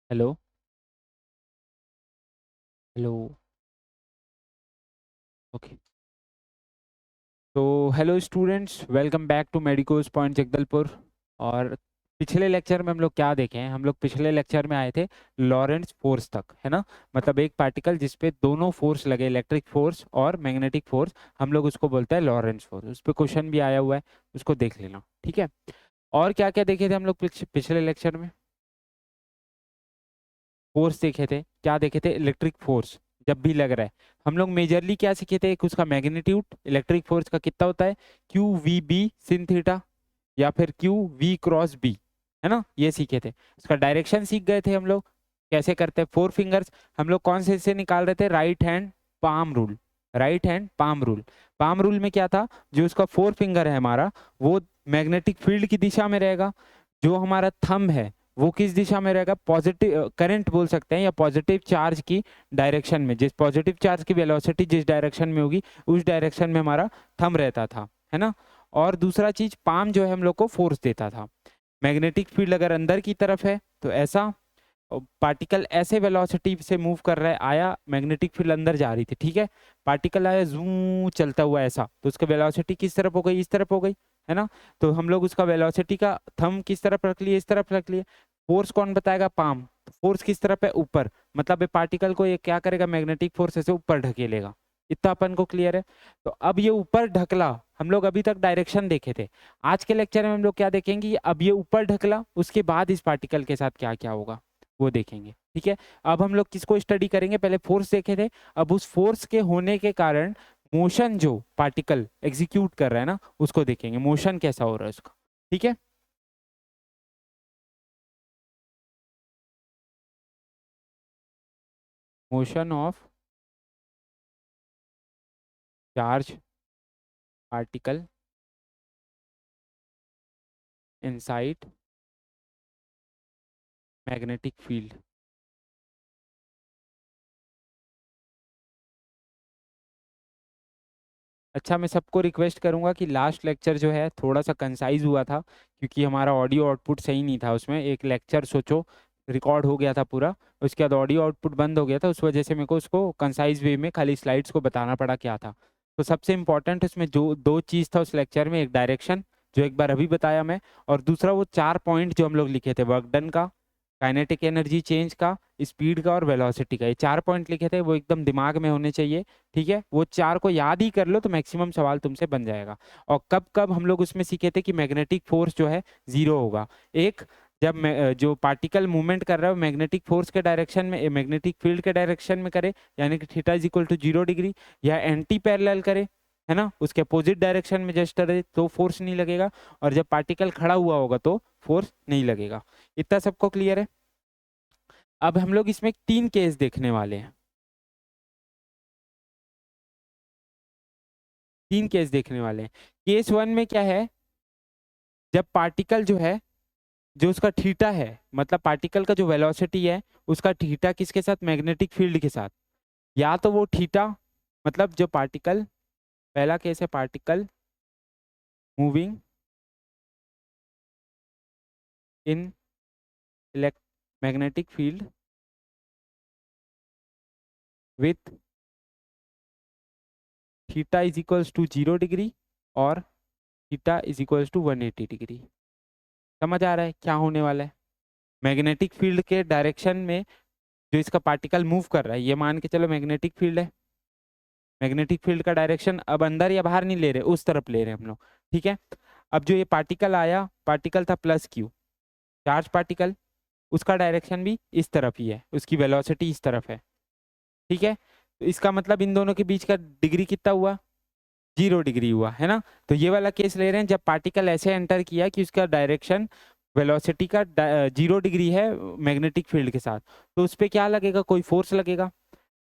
Hello. Hello. Okay. तो hello students, welcome back to Medicos Point Jagdalpur. और पिछले lecture में हम लोग क्या देखे हैं? हम लोग पिछले लेक्चर में आए थे लॉरेंट्ज फोर्स तक, है ना। मतलब एक पार्टिकल जिसपे दोनों फोर्स लगे, इलेक्ट्रिक फोर्स और मैग्नेटिक फोर्स, हम लोग उसको बोलते हैं लॉरेंट्ज फोर्स। उस पर क्वेश्चन भी आया हुआ है, उसको देख लेना, ठीक है। और क्या क्या देखे थे हम लोग पिछले लेक्चर में? फोर्स देखे थे। क्या देखे थे? Electric force. जब भी लग रहा है, हम लोग मेजरली क्या सीखे थे? एक उसका मैग्नीट्यूड इलेक्ट्रिक फोर्स का कितना होता है, Q V B sin theta, या फिर क्यू वी क्रॉस बी, है ना, ये सीखे थे। उसका डायरेक्शन सीख गए थे हम लोग, कैसे करते हैं। फोर फिंगर्स हम लोग कौन से निकाल रहे थे? Right hand palm rule. Right hand palm rule. Palm rule में क्या था? जो उसका फोर फिंगर है हमारा, वो मैग्नेटिक फील्ड की दिशा में रहेगा। जो हमारा थंब है वो किस दिशा में रहेगा? पॉजिटिव करंट बोल सकते हैं, या पॉजिटिव चार्ज की डायरेक्शन में। जिस पॉजिटिव चार्ज की वेलोसिटी जिस डायरेक्शन में होगी, उस डायरेक्शन में हमारा थंब रहता था, है ना। और दूसरा चीज, पाम जो है हम लोग को फोर्स देता था। मैग्नेटिक फील्ड अगर अंदर की तरफ है तो ऐसा, पार्टिकल ऐसे वेलोसिटी से मूव कर रहा है, आया मैग्नेटिक फील्ड अंदर जा रही थी, ठीक है। पार्टिकल आया जूम चलता हुआ ऐसा, तो उसका वेलोसिटी किस तरफ हो गई? इस तरफ हो गई, है ना। तो हम लोग उसका वेलोसिटी का थंब किस तरफ रख लिए? इस तरफ रख लिए। फोर्स कौन बताएगा? पाम। फोर्स किस तरफ है? ऊपर। मतलब ये पार्टिकल को ये क्या करेगा? मैग्नेटिक फोर्स से ऊपर ढकेलेगा। इतना अपन को क्लियर है। तो अब ये ऊपर ढकला, हम लोग अभी तक डायरेक्शन देखे थे। आज के लेक्चर में हम लोग क्या देखेंगे? अब ये ऊपर ढकला, उसके बाद इस पार्टिकल के साथ क्या क्या होगा वो देखेंगे, ठीक है। अब हम लोग किसको स्टडी करेंगे? पहले फोर्स देखे थे, अब उस फोर्स के होने के कारण मोशन जो पार्टिकल एग्जीक्यूट कर रहा है ना, उसको देखेंगे, मोशन कैसा हो रहा है उसका, ठीक है। Motion of charge particle inside magnetic field. अच्छा, मैं सबको रिक्वेस्ट करूंगा कि लास्ट लेक्चर जो है थोड़ा सा कंसाइज हुआ था, क्योंकि हमारा ऑडियो आउटपुट सही नहीं था उसमें। एक लेक्चर सोचो रिकॉर्ड हो गया था पूरा, उसके बाद ऑडियो आउटपुट बंद हो गया था, उस वजह से मेरे को उसको कंसाइज वे में खाली स्लाइड्स को बताना पड़ा क्या था। तो सबसे इम्पोर्टेंट उसमें जो दो चीज़ था उस लेक्चर में, एक डायरेक्शन जो एक बार अभी बताया मैं, और दूसरा वो 4 पॉइंट जो हम लोग लिखे थे, वर्क डन का, काइनेटिक एनर्जी चेंज का, स्पीड का और वेलोसिटी का। ये 4 पॉइंट लिखे थे, वो एकदम दिमाग में होने चाहिए, ठीक है। वो 4 को याद ही कर लो तो मैक्सिमम सवाल तुमसे बन जाएगा। और कब कब हम लोग उसमें सीखे थे कि मैग्नेटिक फोर्स जो है जीरो होगा। एक, जब जो पार्टिकल मूवमेंट कर रहा है मैग्नेटिक फोर्स के डायरेक्शन में, मैग्नेटिक फील्ड के डायरेक्शन में करे, यानी कि theta is equal to 0 degree, या एंटी पैरेलल करे, है ना, उसके अपोजिट डायरेक्शन में जस्ट करे तो फोर्स नहीं लगेगा। और जब पार्टिकल खड़ा हुआ होगा तो फोर्स नहीं लगेगा। इतना सबको क्लियर है? अब हम लोग इसमें 3 केस देखने वाले हैं। 3 केस देखने वाले हैं। केस वन में क्या है? जब पार्टिकल जो है, जो उसका थीटा है, मतलब पार्टिकल का जो वेलोसिटी है, उसका थीटा किसके साथ? मैग्नेटिक फील्ड के साथ। या तो वो थीटा, मतलब जो पार्टिकल, पहला केस है particle moving in magnetic field with theta is equals to 0 degree और theta is equals to 180 degree. समझ आ रहा है क्या होने वाला है? मैग्नेटिक फील्ड के डायरेक्शन में जो इसका पार्टिकल मूव कर रहा है, ये मान के चलो मैग्नेटिक फील्ड है। मैग्नेटिक फील्ड का डायरेक्शन अब अंदर या बाहर नहीं ले रहे, उस तरफ ले रहे हैं हम लोग, ठीक है। अब जो ये पार्टिकल आया, पार्टिकल था प्लस क्यू, चार्ज पार्टिकल, उसका डायरेक्शन भी इस तरफ ही है, उसकी वेलोसिटी इस तरफ है, ठीक है। तो इसका मतलब इन दोनों के बीच का डिग्री कितना हुआ? 0 डिग्री हुआ, है ना। तो ये वाला केस ले रहे हैं जब पार्टिकल ऐसे एंटर किया कि उसका डायरेक्शन वेलोसिटी का 0 डिग्री है मैग्नेटिक फील्ड के साथ, तो उस पर क्या लगेगा? कोई फोर्स लगेगा?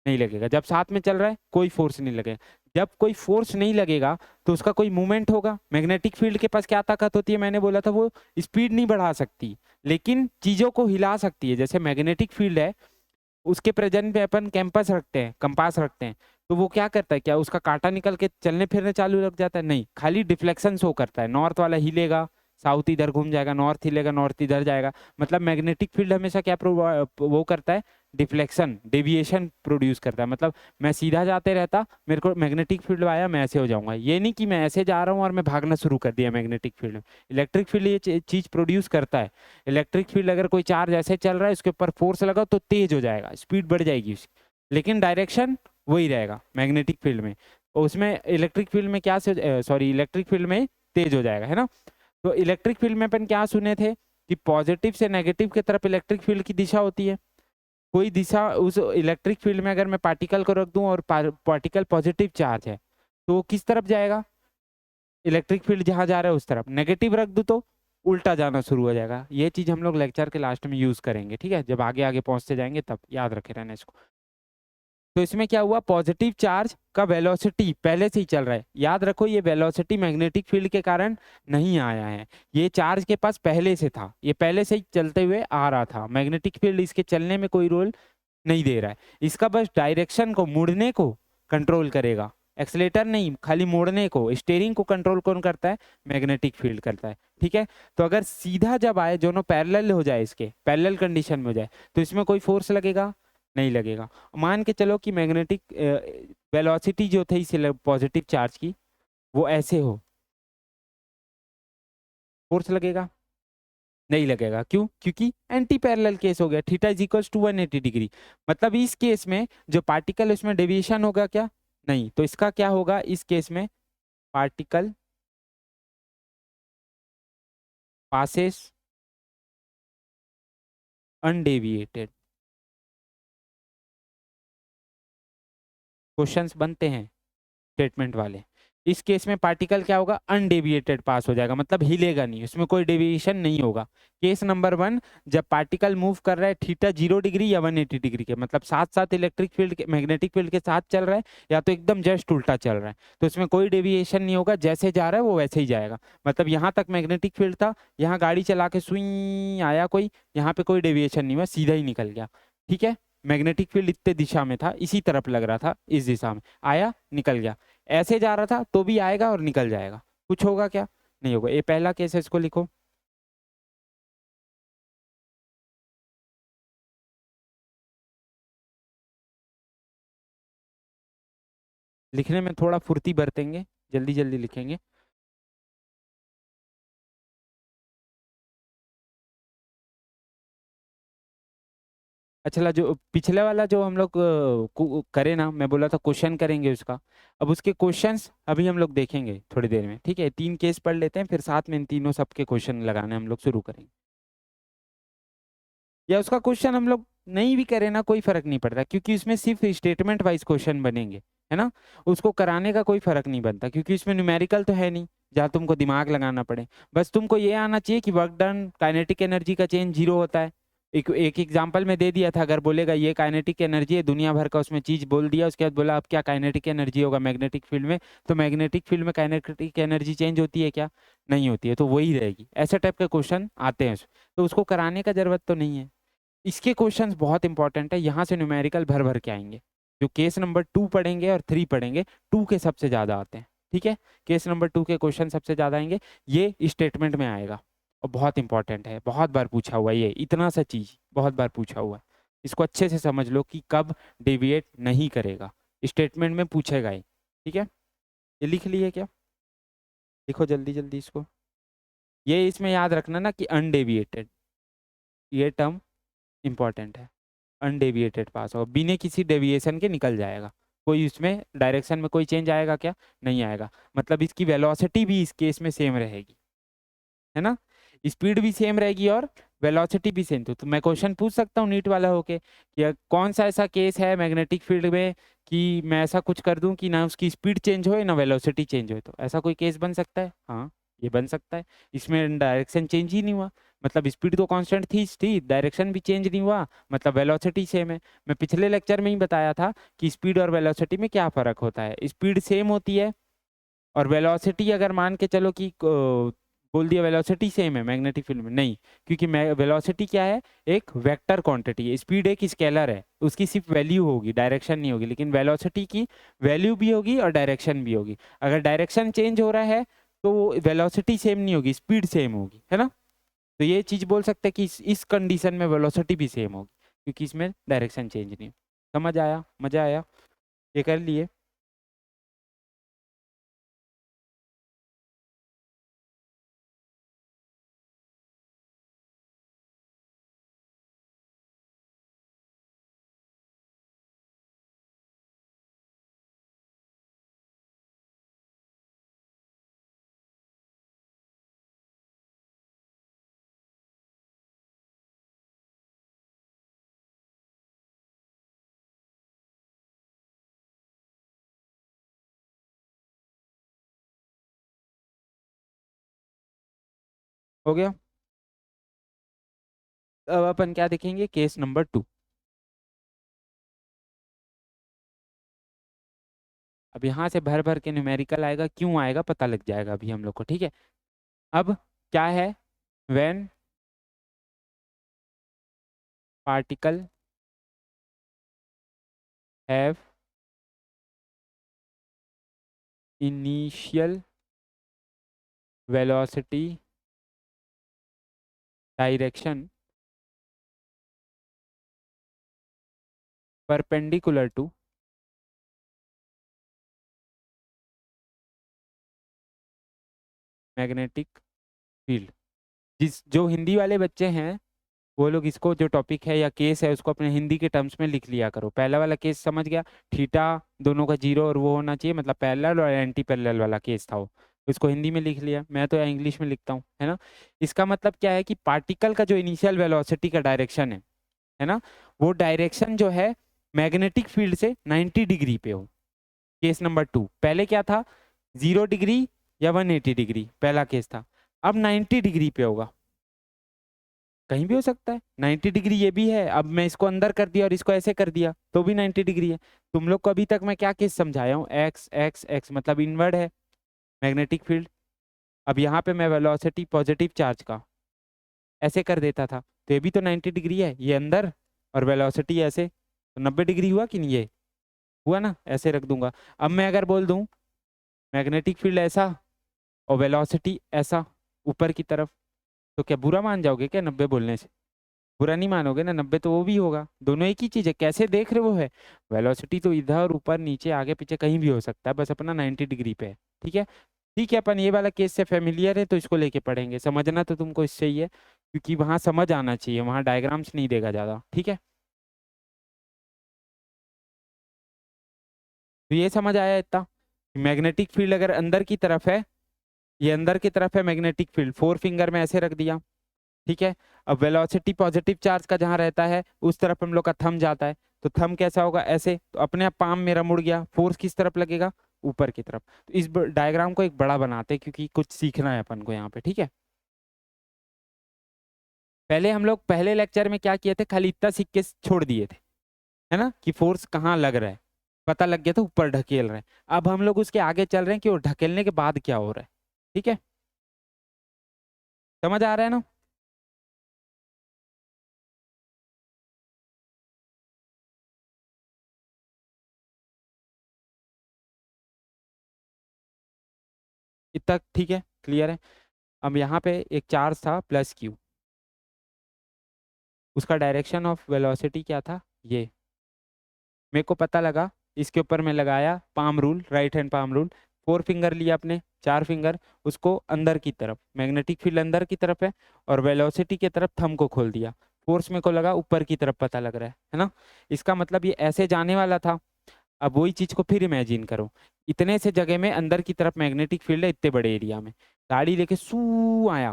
नहीं लगेगा। जब साथ में चल रहा है कोई फोर्स नहीं लगेगा। जब कोई फोर्स नहीं लगेगा तो उसका कोई मूवमेंट होगा। मैग्नेटिक फील्ड के पास क्या ताकत होती है? मैंने बोला था वो स्पीड नहीं बढ़ा सकती, लेकिन चीजों को हिला सकती है। जैसे मैग्नेटिक फील्ड है, उसके प्रेजेंट में अपन कैंपस रखते हैं, कंपास रखते हैं, तो वो क्या करता है? क्या उसका कांटा निकल के चलने फिरने चालू लग जाता है? नहीं, खाली डिफ्लेक्शन शो करता है। नॉर्थ वाला हिलेगा, साउथ इधर घूम जाएगा, नॉर्थ हिलेगा, नॉर्थ इधर जाएगा। मतलब मैग्नेटिक फील्ड हमेशा क्या वो करता है, डिफ्लेक्शन, डेविएशन प्रोड्यूस करता है। मतलब मैं सीधा जाते रहता, मेरे को मैग्नेटिक फील्ड आया, मैं ऐसे हो जाऊंगा। ये नहीं कि मैं ऐसे जा रहा हूँ और मैं भागना शुरू कर दिया मैग्नेटिक फील्ड में। इलेक्ट्रिक फील्ड ये चीज प्रोड्यूस करता है। इलेक्ट्रिक फील्ड अगर कोई चार्ज ऐसे चल रहा है, उसके ऊपर फोर्स लगाओ तो तेज हो जाएगा, स्पीड बढ़ जाएगी उसकी, लेकिन डायरेक्शन वही रहेगा मैग्नेटिक फील्ड में। उसमें इलेक्ट्रिक फील्ड में क्या सॉरी इलेक्ट्रिक फील्ड में तेज हो जाएगा, है ना। तो इलेक्ट्रिक फील्ड में अपन क्या सुने थे कि पॉजिटिव से नेगेटिव की तरफ इलेक्ट्रिक फील्ड की दिशा होती है। कोई दिशा उस इलेक्ट्रिक फील्ड में अगर मैं पार्टिकल को रख दूं और पार्टिकल पॉजिटिव चार्ज है, तो वो किस तरफ जाएगा, इलेक्ट्रिक फील्ड जहां जा रहा है उस तरफ। नेगेटिव रख दूं तो उल्टा जाना शुरू हो जाएगा। ये चीज हम लोग लेक्चर के लास्ट में यूज करेंगे, ठीक है, जब आगे आगे पहुंचते जाएंगे तब याद रखे रहना इसको। तो इसमें क्या हुआ, पॉजिटिव चार्ज का वेलोसिटी पहले से ही चल रहा है। याद रखो ये वेलोसिटी मैग्नेटिक फील्ड के कारण नहीं आया है, ये चार्ज के पास पहले से था, ये पहले से ही चलते हुए आ रहा था। मैग्नेटिक फील्ड इसके चलने में कोई रोल नहीं दे रहा है, इसका बस डायरेक्शन को, मुड़ने को कंट्रोल करेगा। एक्सीलेटर नहीं, खाली मोड़ने को, स्टीयरिंग को कंट्रोल कौन करता है, मैग्नेटिक फील्ड करता है, ठीक है। तो अगर सीधा जब आए, दोनों पैरेलल हो जाए, इसके पैरेलल कंडीशन में हो जाए, तो इसमें कोई फोर्स लगेगा नहीं लगेगा। मान के चलो कि मैग्नेटिक वेलोसिटी जो थी इस पॉजिटिव चार्ज की वो ऐसे हो, फोर्स लगेगा नहीं लगेगा। क्यों, क्योंकि एंटी पैरेलल केस हो गया, theta is equals to 180 degree. मतलब इस केस में जो पार्टिकल, उसमें डेविएशन होगा क्या, नहीं। तो इसका क्या होगा इस केस में, पार्टिकल पासेस अनडेविएटेड। क्वेश्चंस बनते हैं स्टेटमेंट वाले। इस केस में पार्टिकल क्या होगा, अनडेविएटेड पास हो जाएगा, मतलब हिलेगा नहीं, उसमें कोई डेविएशन नहीं होगा। केस नंबर 1, जब पार्टिकल मूव कर रहा है थीटा 0 डिग्री या 180 डिग्री के, मतलब साथ साथ इलेक्ट्रिक फील्ड के, मैग्नेटिक फील्ड के साथ चल रहा है, या तो एकदम जस्ट उल्टा चल रहा है, तो उसमें कोई डेविएशन नहीं होगा, जैसे जा रहा है वो वैसे ही जाएगा। मतलब यहाँ तक मैग्नेटिक फील्ड था, यहाँ गाड़ी चला के सुई आया कोई, यहाँ पे कोई डेविएशन नहीं हुआ, सीधा ही निकल गया, ठीक है। मैग्नेटिक फील्ड इतने दिशा में था, इसी तरफ लग रहा था, इस दिशा में आया निकल गया, ऐसे जा रहा था तो भी आएगा और निकल जाएगा। कुछ होगा क्या, नहीं होगा। ये पहला केस है, इसको लिखो। लिखने में थोड़ा फुर्ती बरतेंगे, जल्दी जल्दी लिखेंगे। अच्छा, जो पिछले वाला जो हम लोग करे ना, मैं बोला था क्वेश्चन करेंगे उसका, अब उसके क्वेश्चंस अभी हम लोग देखेंगे थोड़ी देर में, ठीक है। 3 केस पढ़ लेते हैं, फिर साथ में इन तीनों सबके क्वेश्चन लगाने हम लोग शुरू करेंगे। या उसका क्वेश्चन हम लोग नहीं भी करें ना, कोई फर्क नहीं पड़ता, क्योंकि उसमें सिर्फ स्टेटमेंट वाइज क्वेश्चन बनेंगे, है ना। उसको कराने का कोई फर्क नहीं बनता, क्योंकि उसमें न्यूमेरिकल तो है नहीं जहाँ तुमको दिमाग लगाना पड़े। बस तुमको ये आना चाहिए कि वर्क डन, काइनेटिक एनर्जी का चेंज 0 होता है। एक एग्जाम्पल में दे दिया था, अगर बोलेगा ये काइनेटिक एनर्जी है, दुनिया भर का उसमें चीज बोल दिया, उसके बाद बोला अब क्या काइनेटिक एनर्जी होगा मैग्नेटिक फील्ड में, तो मैग्नेटिक फील्ड में काइनेटिक एनर्जी चेंज होती है क्या, नहीं होती है, तो वही रहेगी। ऐसे टाइप के क्वेश्चन आते हैं, तो उसको कराने का जरूरत तो नहीं है। इसके क्वेश्चंस बहुत इंपॉर्टेंट है, यहाँ से न्यूमेरिकल भर भर के आएंगे। जो केस नंबर 2 पढ़ेंगे और 3 पढ़ेंगे, 2 के सबसे ज्यादा आते हैं, ठीक है। केस नंबर 2 के क्वेश्चन सबसे ज्यादा आएंगे, ये स्टेटमेंट में आएगा और बहुत इंपॉर्टेंट है, बहुत बार पूछा हुआ है, ये इतना सा चीज बहुत बार पूछा हुआ है। इसको अच्छे से समझ लो कि कब डेविएट नहीं करेगा, स्टेटमेंट में पूछेगा ही, ठीक है। ये लिख लिए क्या, लिखो जल्दी जल्दी इसको। ये इसमें याद रखना ना कि अनडेविएटेड, ये टर्म इंपॉर्टेंट है। अनडेविएटेड पास होगा, बिना किसी डेविएशन के निकल जाएगा, कोई उसमें डायरेक्शन में कोई चेंज आएगा क्या, नहीं आएगा। मतलब इसकी वेलोसिटी भी इस केस में सेम रहेगी, है ना, स्पीड भी सेम रहेगी और वेलोसिटी भी सेम। तो मैं क्वेश्चन पूछ सकता हूँ नीट वाला होके कि कौन सा ऐसा केस है मैग्नेटिक फील्ड में कि मैं ऐसा कुछ कर दूं कि ना उसकी स्पीड चेंज हो ना वेलोसिटी चेंज हो, तो ऐसा कोई केस बन सकता है, हाँ ये बन सकता है। इसमें डायरेक्शन चेंज ही नहीं हुआ, मतलब स्पीड तो कांस्टेंट थी, डायरेक्शन भी चेंज नहीं हुआ, मतलब वेलोसिटी सेम है। मैं पिछले लेक्चर में ही बताया था कि स्पीड और वेलोसिटी में क्या फर्क होता है, स्पीड सेम होती है और वेलोसिटी अगर मान के चलो कि बोल दिया वेलोसिटी सेम है मैग्नेटिक फील्ड में, नहीं, क्योंकि वेलोसिटी क्या है, एक वेक्टर क्वांटिटी है, स्पीड एक स्केलर है, उसकी सिर्फ वैल्यू होगी, डायरेक्शन नहीं होगी। लेकिन वेलोसिटी की वैल्यू भी होगी और डायरेक्शन भी होगी। अगर डायरेक्शन चेंज हो रहा है तो वेलोसिटी सेम नहीं होगी, स्पीड सेम होगी, है ना। तो ये चीज बोल सकते हैं कि इस कंडीशन में वेलोसिटी भी सेम होगी, क्योंकि इसमें डायरेक्शन चेंज नहीं। समझ आया, मजा आया, ये कर लिए। हो गया। अब अपन क्या देखेंगे, केस नंबर 2। अब यहाँ से भर भर के न्यूमेरिकल आएगा, क्यों आएगा पता लग जाएगा अभी हम लोग को, ठीक है। अब क्या है, when particle have initial velocity direction perpendicular to magnetic field. जिस जो हिंदी वाले बच्चे हैं वो लोग इसको, जो टॉपिक है या केस है, उसको अपने हिंदी के टर्म्स में लिख लिया करो। पहला वाला केस समझ गया, थीटा दोनों का जीरो और वो होना चाहिए, मतलब पैरेलल और एंटी पैरेलल वाला केस था वो, इसको हिंदी में लिख लिया। मैं तो इंग्लिश में लिखता हूँ, है ना। इसका मतलब क्या है कि पार्टिकल का जो इनिशियल वेलोसिटी का डायरेक्शन है ना, वो डायरेक्शन जो है मैग्नेटिक फील्ड से 90 डिग्री पे हो। केस नंबर 2, पहले क्या था, 0 डिग्री या 180 डिग्री पहला केस था, अब 90 डिग्री पे होगा। कहीं भी हो सकता है, 90 डिग्री ये भी है। अब मैं इसको अंदर कर दिया और इसको ऐसे कर दिया तो भी 90 डिग्री है। तुम लोग को अभी तक मैं क्या केस समझाया हूँ, एक्स एक्स एक्स मतलब इनवर्ड है मैग्नेटिक फील्ड। अब यहाँ पे मैं वेलोसिटी पॉजिटिव चार्ज का ऐसे कर देता था तो ये भी तो 90 डिग्री है, ये अंदर और वेलोसिटी ऐसे, तो 90 डिग्री हुआ कि नहीं, ये हुआ ना। ऐसे रख दूंगा। अब मैं अगर बोल दूं मैग्नेटिक फील्ड ऐसा और वेलोसिटी ऐसा ऊपर की तरफ, तो क्या बुरा मान जाओगे क्या 90 बोलने से? बुरा नहीं मानोगे ना, 90 तो वो भी होगा, दोनों एक ही चीज है। कैसे देख रहे हो, है वेलोसिटी तो इधर ऊपर नीचे आगे पीछे कहीं भी हो सकता है, बस अपना 90 डिग्री पे है, ठीक है। ठीक है, अपन ये वाला केस से फेमिलियर है तो इसको लेके पढ़ेंगे। समझना तो तुमको इससे ही है, क्योंकि वहां समझ आना चाहिए, वहां डायग्राम्स नहीं देगा ज्यादा, ठीक है। तो ये समझ आया इतना, मैग्नेटिक फील्ड अगर अंदर की तरफ है, ये अंदर की तरफ है मैग्नेटिक फील्ड, फोर फिंगर में ऐसे रख दिया, ठीक है। अब वेलोसिटी पॉजिटिव चार्ज का जहां रहता है उस तरफ हम लोग का थंब जाता है, तो थंब कैसा होगा, ऐसे, तो अपने आप पाम मेरा मुड़ गया, फोर्स किस तरफ लगेगा, ऊपर की तरफ। तो इस डायग्राम को एक बड़ा बनाते हैं क्योंकि कुछ सीखना है अपन को यहाँ पे, ठीक है। पहले हम लोग पहले लेक्चर में क्या किए थे, खाली इतना सीख के छोड़ दिए थे, है ना, कि फोर्स कहाँ लग रहा है, पता लग गया था, ऊपर ढकेल रहे हैं। अब हम लोग उसके आगे चल रहे हैं कि वो ढकेलने के बाद क्या हो रहा है, ठीक है। समझ आ रहा है ना। इतना ठीक है, क्लियर है। अब यहाँ पे एक चार्ज था प्लस क्यू, उसका डायरेक्शन ऑफ वेलोसिटी क्या था, ये मेरे को पता लगा। इसके ऊपर मैं लगाया palm rule, right hand palm rule, four finger लिया अपने, चार फिंगर, उसको अंदर की तरफ, मैग्नेटिक फील्ड अंदर की तरफ है और वेलोसिटी की तरफ थंब को खोल दिया। फोर्स मेरे को लगा ऊपर की तरफ, पता लग रहा है ना। इसका मतलब ये ऐसे जाने वाला था। अब वही चीज को फिर इमेजिन करो, इतने से जगह में अंदर की तरफ मैग्नेटिक फील्ड है, इतने बड़े एरिया में, गाड़ी लेके सू आया,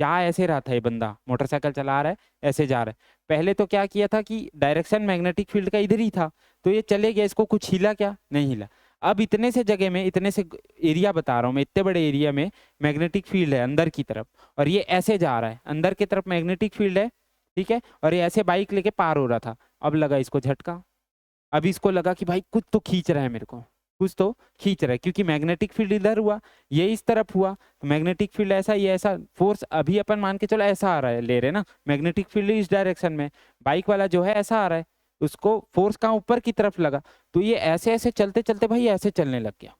क्या ऐसे रहा था ये बंदा, मोटरसाइकिल चला रहा है, ऐसे जा रहा है। पहले तो क्या किया था कि डायरेक्शन मैग्नेटिक फील्ड का इधर ही था, तो ये चले गया, इसको कुछ हिला क्या, नहीं हिला। अब इतने से जगह में, इतने से एरिया बता रहा हूँ मैं, इतने बड़े एरिया में मैग्नेटिक फील्ड है अंदर की तरफ, और ये ऐसे जा रहा है, अंदर की तरफ मैग्नेटिक फील्ड है, ठीक है, और ये ऐसे बाइक लेके पार हो रहा था। अब लगा इसको झटका, अब इसको लगा कि भाई कुछ तो खींच रहा है मेरे को, कुछ तो खींच रहा है, क्योंकि मैग्नेटिक फील्ड इधर हुआ, ये इस तरफ हुआ, तो मैग्नेटिक फील्ड ऐसा, ये ऐसा, फोर्स अभी अपन मान के चलो ऐसा आ रहा है, ले रहे ना, मैग्नेटिक फील्ड इस डायरेक्शन में, बाइक वाला जो है ऐसा आ रहा है, उसको फोर्स कहाँ, ऊपर की तरफ लगा, तो ये ऐसे ऐसे चलते चलते भाई ऐसे चलने लग गया।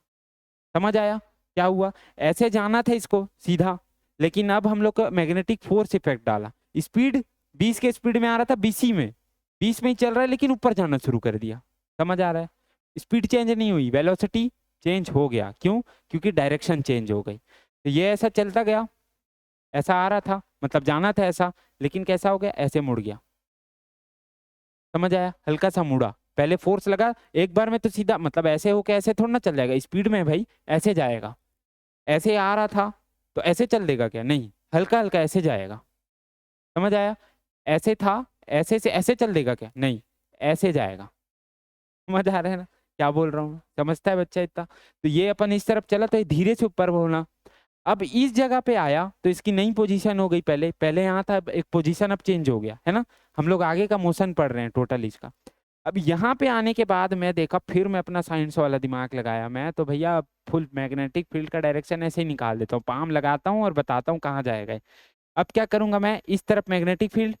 समझ आया। क्या हुआ, ऐसे जाना था इसको सीधा, लेकिन अब हम लोग को मैग्नेटिक फोर्स इफेक्ट डाला। स्पीड 20 के स्पीड में आ रहा था, बीसी में 20 में ही चल रहा है, लेकिन ऊपर जाना शुरू कर दिया। समझ आ रहा है, स्पीड चेंज नहीं हुई, वेलोसिटी चेंज हो गया। क्यों? क्योंकि डायरेक्शन चेंज हो गई। तो ये ऐसा चलता गया, ऐसा आ रहा था, मतलब जाना था ऐसा, लेकिन कैसा हो गया, ऐसे मुड़ गया। समझ आया, हल्का सा मुड़ा, पहले फोर्स लगा एक बार में तो सीधा, मतलब ऐसे होके ऐसे थोड़ा ना चल जाएगा, स्पीड में भाई ऐसे जाएगा। ऐसे आ रहा था तो ऐसे चल देगा क्या? नहीं, हल्का हल्का ऐसे जाएगा। समझ आया, ऐसे था, ऐसे से ऐसे चल देगा क्या? नहीं, ऐसे जाएगा। समझ आ रहा है ना क्या बोल रहा हूँ? समझता है बच्चा इतना? तो ये अपन इस तरफ चला तो ये धीरे से ऊपर होना। अब इस जगह पे आया तो इसकी नई पोजीशन हो गई, पहले पहले यहाँ था, एक पोजीशन अब चेंज हो गया है ना। हम लोग आगे का मोशन पढ़ रहे हैं टोटल इसका। अब यहाँ पे आने के बाद मैं देखा, फिर मैं अपना साइंस वाला दिमाग लगाया, मैं तो भैया फुल मैग्नेटिक फील्ड का डायरेक्शन ऐसे ही निकाल देता हूँ, पाम लगाता हूँ और बताता हूँ कहाँ जाएगा। अब क्या करूंगा मैं, इस तरफ मैग्नेटिक फील्ड,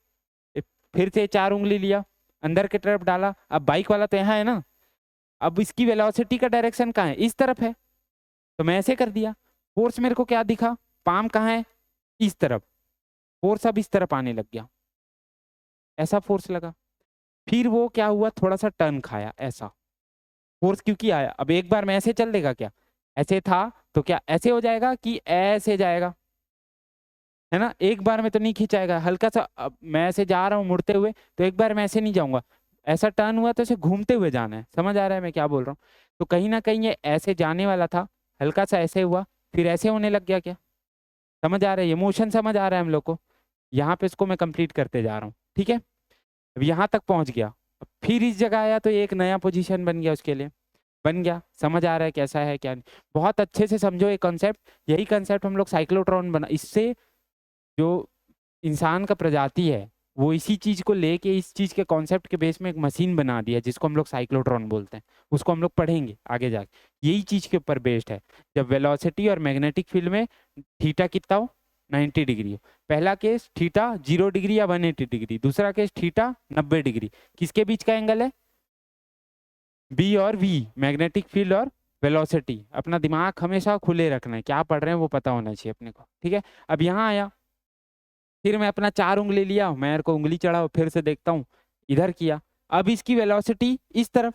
फिर से 4 उंगली लिया, अंदर की तरफ डाला। अब बाइक वाला तो यहाँ है ना, अब इसकी वेलोसिटी का डायरेक्शन कहाँ है? इस तरफ है, तो मैं ऐसे कर दिया। फोर्स मेरे को क्या दिखा, पाम कहाँ है? इस तरफ। फोर्स अब इस तरफ आने लग गया, ऐसा फोर्स लगा। फिर वो क्या हुआ, थोड़ा सा टर्न खाया ऐसा, फोर्स क्योंकि आया। अब एक बार में ऐसे चल देगा क्या? ऐसे था तो क्या ऐसे हो जाएगा कि ऐसे जाएगा, है ना? एक बार में तो नहीं खिंचाएगा, हल्का सा। अब मैं ऐसे जा रहा हूँ मुड़ते हुए, तो एक बार मैं ऐसे नहीं जाऊंगा, ऐसा टर्न हुआ तो ऐसे घूमते हुए जाना है। समझ आ रहा है मैं क्या बोल रहा हूँ? तो कहीं ना कहीं ये ऐसे जाने वाला था, हल्का सा ऐसे हुआ, फिर ऐसे होने लग गया क्या? समझ आ रहा है, ये मोशन समझ आ रहा है हम लोग को? यहाँ पे इसको मैं कंप्लीट करते जा रहा हूँ, ठीक है। अब यहाँ तक पहुंच गया, अब फिर इस जगह आया तो ये एक नया पोजीशन बन गया, उसके लिए बन गया। समझ आ रहा है कैसा है क्या नहीं? बहुत अच्छे से समझो ये कॉन्सेप्ट। यही कॉन्सेप्ट हम लोग साइक्लोट्रॉन बना, इससे जो इंसान का प्रजाति है वो इसी चीज को लेके, इस चीज के कॉन्सेप्ट के बेस में एक मशीन बना दिया, जिसको हम लोग साइक्लोट्रॉन बोलते हैं। उसको हम लोग पढ़ेंगे आगे जाके, यही चीज के ऊपर बेस्ड है। जब वेलोसिटी और मैग्नेटिक फील्ड में थीटा कितना हो, 90 डिग्री हो। पहला केस थीटा 0 डिग्री या 180 डिग्री, दूसरा केस थीटा 90 डिग्री। किसके बीच का एंगल है? बी और वी, मैग्नेटिक फील्ड और वेलोसिटी। अपना दिमाग हमेशा खुले रखना है, क्या पढ़ रहे हैं वो पता होना चाहिए अपने को, ठीक है। अब यहाँ आया, फिर मैं अपना 4 उंगली लिया, मैं को उंगली चढ़ाओ, फिर से देखता हूँ, इधर किया। अब इसकी वेलोसिटी इस तरफ,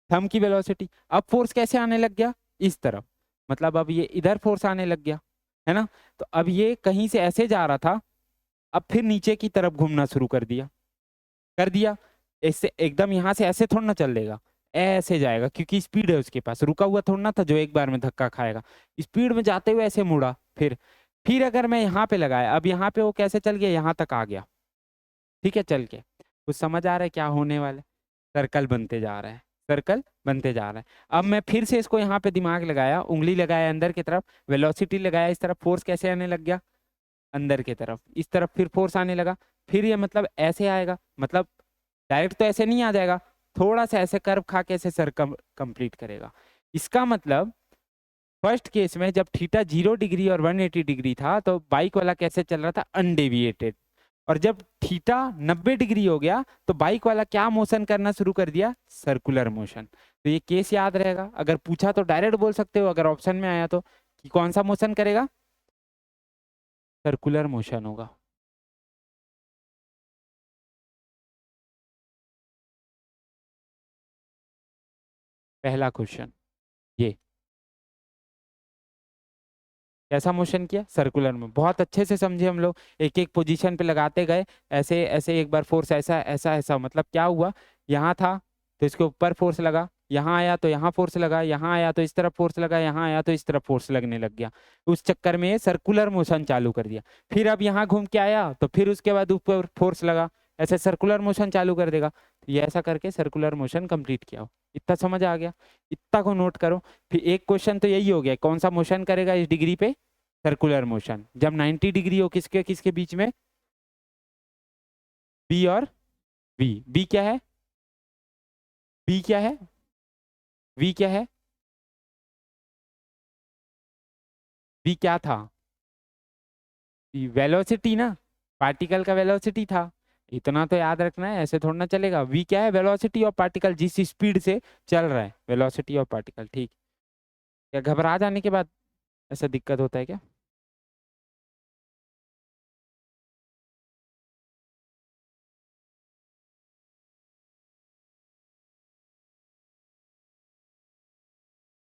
थंब की वेलोसिटी। अब फोर्स कैसे आने लग गया? इस तरफ, मतलब अब ये इधर फोर्स आने लग गया, है ना। तो अब ये कहीं से ऐसे जा रहा था, अब फिर नीचे की तरफ घूमना शुरू कर दिया, कर दिया। इससे एकदम यहाँ से ऐसे थोड़ा ना चल देगा, ऐसे जाएगा, क्योंकि स्पीड है उसके पास, रुका हुआ थोड़ा ना था जो एक बार में धक्का खाएगा। स्पीड में जाते हुए ऐसे मुड़ा। फिर अगर मैं यहाँ पे लगाया, अब यहाँ पे वो कैसे चल गया, यहाँ तक आ गया, ठीक है, चल के। कुछ समझ आ रहा है क्या होने वाला है? सर्कल बनते जा रहा है, सर्कल बनते जा रहा है। अब मैं फिर से इसको यहाँ पे दिमाग लगाया, उंगली लगाया अंदर की तरफ, वेलोसिटी लगाया इस तरफ, फोर्स कैसे आने लग गया? अंदर की तरफ, इस तरफ फिर फोर्स आने लगा। फिर ये मतलब ऐसे आएगा, मतलब डायरेक्ट तो ऐसे नहीं आ जाएगा, थोड़ा सा ऐसे कर्व खा के ऐसे सर्कम कंप्लीट करेगा। इसका मतलब फर्स्ट केस में जब थीटा 0 डिग्री और 180 डिग्री था, तो बाइक वाला कैसे चल रहा था? अनडेविएटेड। और जब थीटा 90 डिग्री हो गया, तो बाइक वाला क्या मोशन करना शुरू कर दिया? Circular motion. तो ये केस याद रहेगा, अगर पूछा तो डायरेक्ट बोल सकते हो, अगर ऑप्शन में आया तो कि कौन सा मोशन करेगा? सर्कुलर मोशन होगा। पहला क्वेश्चन ये, कैसा मोशन किया? सर्कुलर में। बहुत अच्छे से समझे हम लोग, एक एक पोजीशन पे लगाते गए, ऐसे ऐसे, एक बार फोर्स ऐसा ऐसा ऐसा, मतलब क्या हुआ, यहाँ था तो इसके ऊपर फोर्स लगा, यहाँ आया तो यहाँ फोर्स लगा, यहाँ आया तो इस तरफ फोर्स लगा, यहाँ आया तो इस तरफ फोर्स लगने लग गया। उस चक्कर में सर्कुलर मोशन चालू कर दिया। फिर अब यहाँ घूम के आया तो फिर उसके बाद ऊपर फोर्स लगा, ऐसे सर्कुलर मोशन चालू कर देगा। तो ये ऐसा करके सर्कुलर मोशन कंप्लीट किया हो। इतना समझ आ गया? इतना को नोट करो। फिर एक क्वेश्चन तो यही हो गया, कौन सा मोशन करेगा इस डिग्री पे? Circular motion. जब 90 डिग्री हो, किसके किसके बीच में? बी और वी। बी क्या है? बी क्या है? वी क्या है? वी क्या था? वेलोसिटी ना, पार्टिकल का वेलोसिटी था। इतना तो याद रखना है, ऐसे थोड़ा ना चलेगा। वी क्या है? वेलोसिटी ऑफ पार्टिकल, जिस स्पीड से चल रहा है, वेलोसिटी ऑफ पार्टिकल, ठीक। क्या घबरा जाने के बाद ऐसा दिक्कत होता है क्या?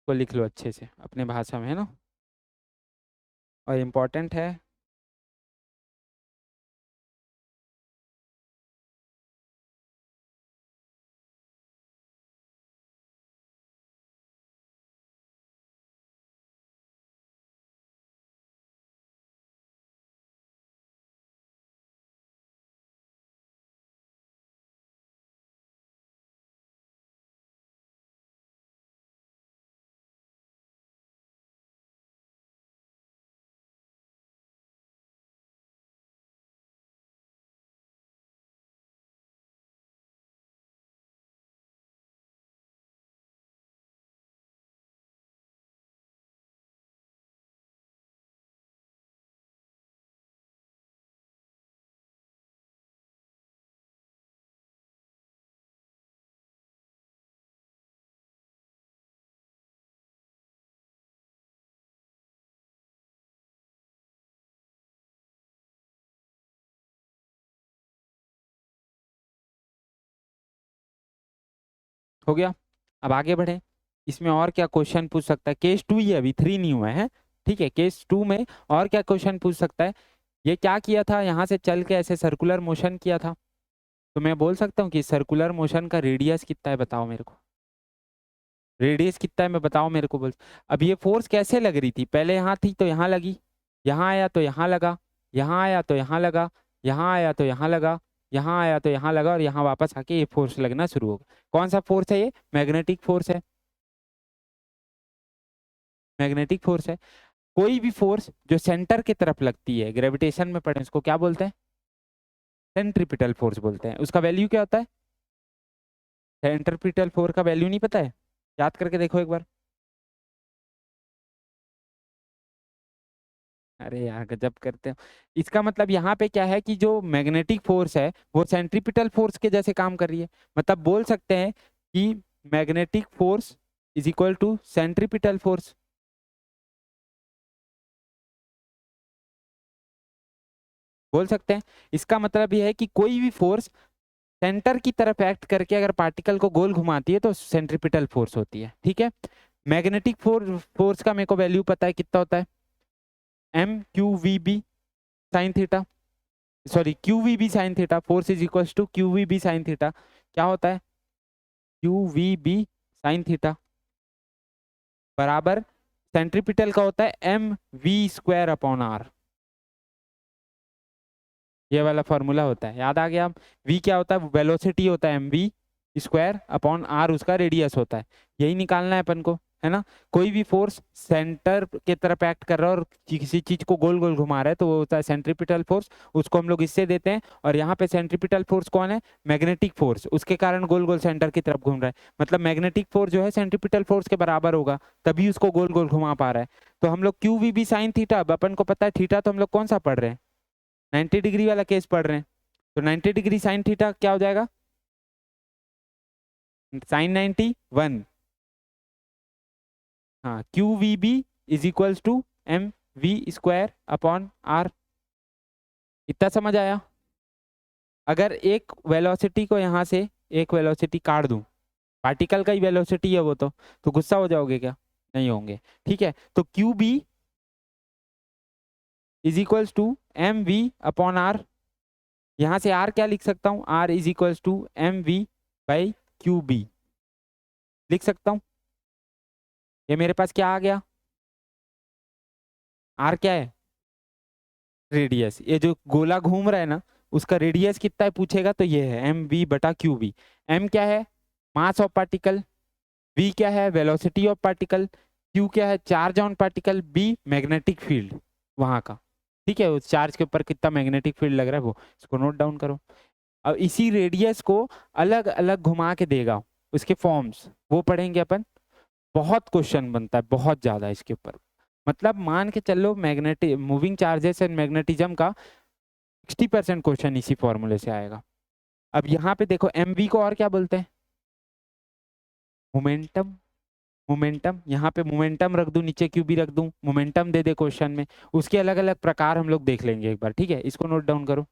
तो लिख लो अच्छे से अपने भाषा में, है ना, और इम्पोर्टेंट है। हो गया। अब आगे बढ़े, इसमें और क्या क्वेश्चन पूछ सकता है? केस 2 ही है, अभी 3 नहीं हुआ है। ठीक है, केस 2 में और क्या क्वेश्चन पूछ सकता है? ये क्या किया था, यहाँ से चल के ऐसे सर्कुलर मोशन किया था, तो मैं बोल सकता हूँ कि सर्कुलर मोशन का रेडियस कितना है, बताओ मेरे को। रेडियस कितना है मैं बताओ मेरे को, बोल। अब ये फोर्स कैसे लग रही थी? पहले यहाँ थी तो यहाँ लगी, यहाँ आया तो यहाँ लगा, यहाँ आया तो यहाँ लगा, यहाँ आया तो यहाँ लगा, यहाँ आया तो यहाँ लगा, और यहाँ वापस आके ये फोर्स लगना शुरू होगा। कौन सा फोर्स है ये? मैग्नेटिक फोर्स है। मैग्नेटिक फोर्स है। कोई भी फोर्स जो सेंटर की तरफ लगती है, ग्रेविटेशन में पढ़े, उसको क्या बोलते हैं? सेंट्रीपिटल फोर्स बोलते हैं। उसका वैल्यू क्या होता है? सेंट्रीपिटल फोर्स का वैल्यू नहीं पता है? याद करके देखो एक बार। अरे यार गजब करते हो। इसका मतलब यहाँ पे क्या है कि जो मैग्नेटिक फोर्स है वो सेंट्रीपिटल फोर्स के जैसे काम कर रही है। मतलब बोल सकते हैं कि magnetic force is equal to centripetal force. बोल सकते हैं। इसका मतलब यह है कि कोई भी फोर्स सेंटर की तरफ एक्ट करके अगर पार्टिकल को गोल घुमाती है तो सेंट्रीपिटल फोर्स होती है। ठीक है। मैग्नेटिक फोर्स का मेरे को वैल्यू पता है कितना होता है, M Q V B sine theta, sorry Q V B sine theta. Force is equal to Q V B sine theta. क्या होता है? Q V B sine theta बराबर सेंट्रीपिटल का होता है M V square upon R. ये वाला formula होता है, याद आ गया? v क्या होता है? वेलोसिटी होता है M V square upon R, उसका रेडियस होता है। यही निकालना है अपन को, है ना। कोई भी फोर्स सेंटर के तरफ एक्ट कर रहा है और किसी चीज को गोल गोल घुमा रहा है तो वो होता है सेंट्रीपिटल फोर्स। उसको हम लोग इससे देते हैं, और यहाँ पे सेंट्रीपिटल फोर्स कौन है? Magnetic force. उसके कारण गोल गोल सेंटर की तरफ घूम रहा है, मतलब मैग्नेटिक फोर्स जो है सेंट्रीपिटल फोर्स के बराबर होगा, तभी उसको गोल गोल घुमा पा रहा है। तो हम लोग Q V B sine theta, अब अपन को पता है थीटा तो हम लोग कौन सा पढ़ रहे हैं? 90 डिग्री वाला केस पढ़ रहे हैं। तो 90 डिग्री साइन थीटा क्या हो जाएगा? साइन 91। हाँ, Q V B is equals to M V square upon R. इतना समझ आया? अगर एक वेलोसिटी को यहाँ से एक वेलोसिटी काट दूं, पार्टिकल का ही वेलोसिटी है वो, तो गुस्सा हो जाओगे क्या? नहीं होंगे। ठीक है, तो Q B is equals to M V upon R. यहाँ से आर क्या लिख सकता हूँ? R is equals to M V by Q B लिख सकता हूँ। ये मेरे पास क्या आ गया? आर क्या है? रेडियस। ये जो गोला घूम रहा है ना, उसका रेडियस कितना है पूछेगा तो ये है एम वी बटा क्यू बी। एम क्या है? मास ऑफ पार्टिकल। वी क्या है? Velocity of particle. क्यू क्या है? Charge on particle. B magnetic field वहां का। ठीक है, उस चार्ज के ऊपर कितना मैग्नेटिक फील्ड लग रहा है वो, इसको नोट डाउन करो। अब इसी रेडियस को अलग अलग घुमा के देगा, उसके फॉर्म्स वो पढ़ेंगे अपन। बहुत क्वेश्चन बनता है, बहुत ज्यादा इसके ऊपर। मतलब मान के चलो magnetic moving charges and magnetism का 60% क्वेश्चन इसी फॉर्मूले से आएगा। अब यहाँ पे देखो एम वी को और क्या बोलते हैं? मोमेंटम। मोमेंटम, यहाँ पे मोमेंटम रख दूं, नीचे क्यू भी रख दूं, मोमेंटम दे दे क्वेश्चन में, उसके अलग अलग प्रकार हम लोग देख लेंगे एक बार, ठीक है। इसको नोट डाउन करो।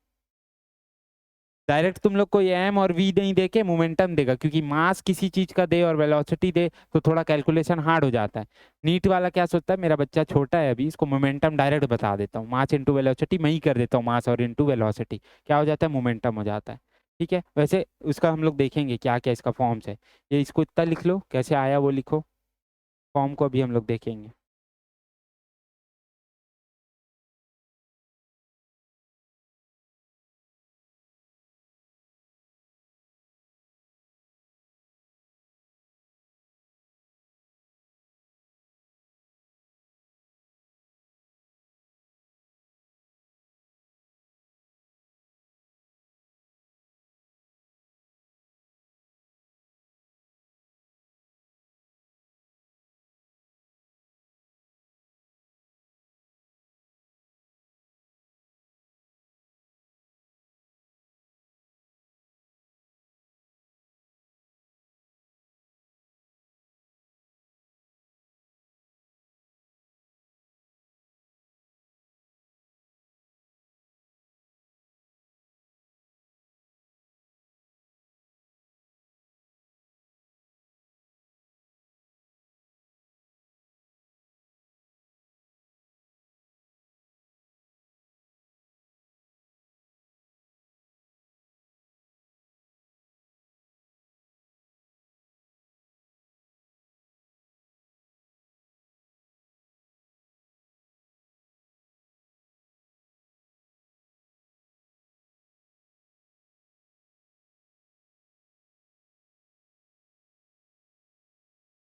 डायरेक्ट तुम लोग को ये एम और वी नहीं दे के मोमेंटम देगा, क्योंकि मास किसी चीज का दे और वेलोसिटी दे तो थोड़ा कैलकुलेशन हार्ड हो जाता है। नीट वाला क्या सोचता है, मेरा बच्चा छोटा है अभी, इसको मोमेंटम डायरेक्ट बता देता हूँ, मास इंटू वेलोसिटी मैं ही कर देता हूँ, मास और इंटू वेलोसिटी क्या हो जाता है, मोमेंटम हो जाता है। ठीक है, वैसे उसका हम लोग देखेंगे क्या क्या इसका फॉर्म्स है। ये इसको इतना लिख लो, कैसे आया वो लिखो, फॉर्म को अभी हम लोग देखेंगे।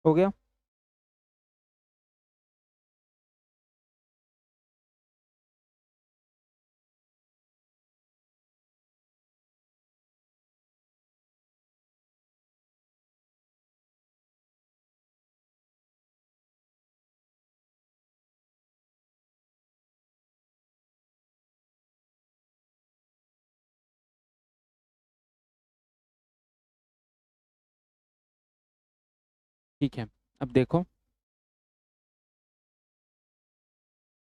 हो गया। ठीक है, अब देखो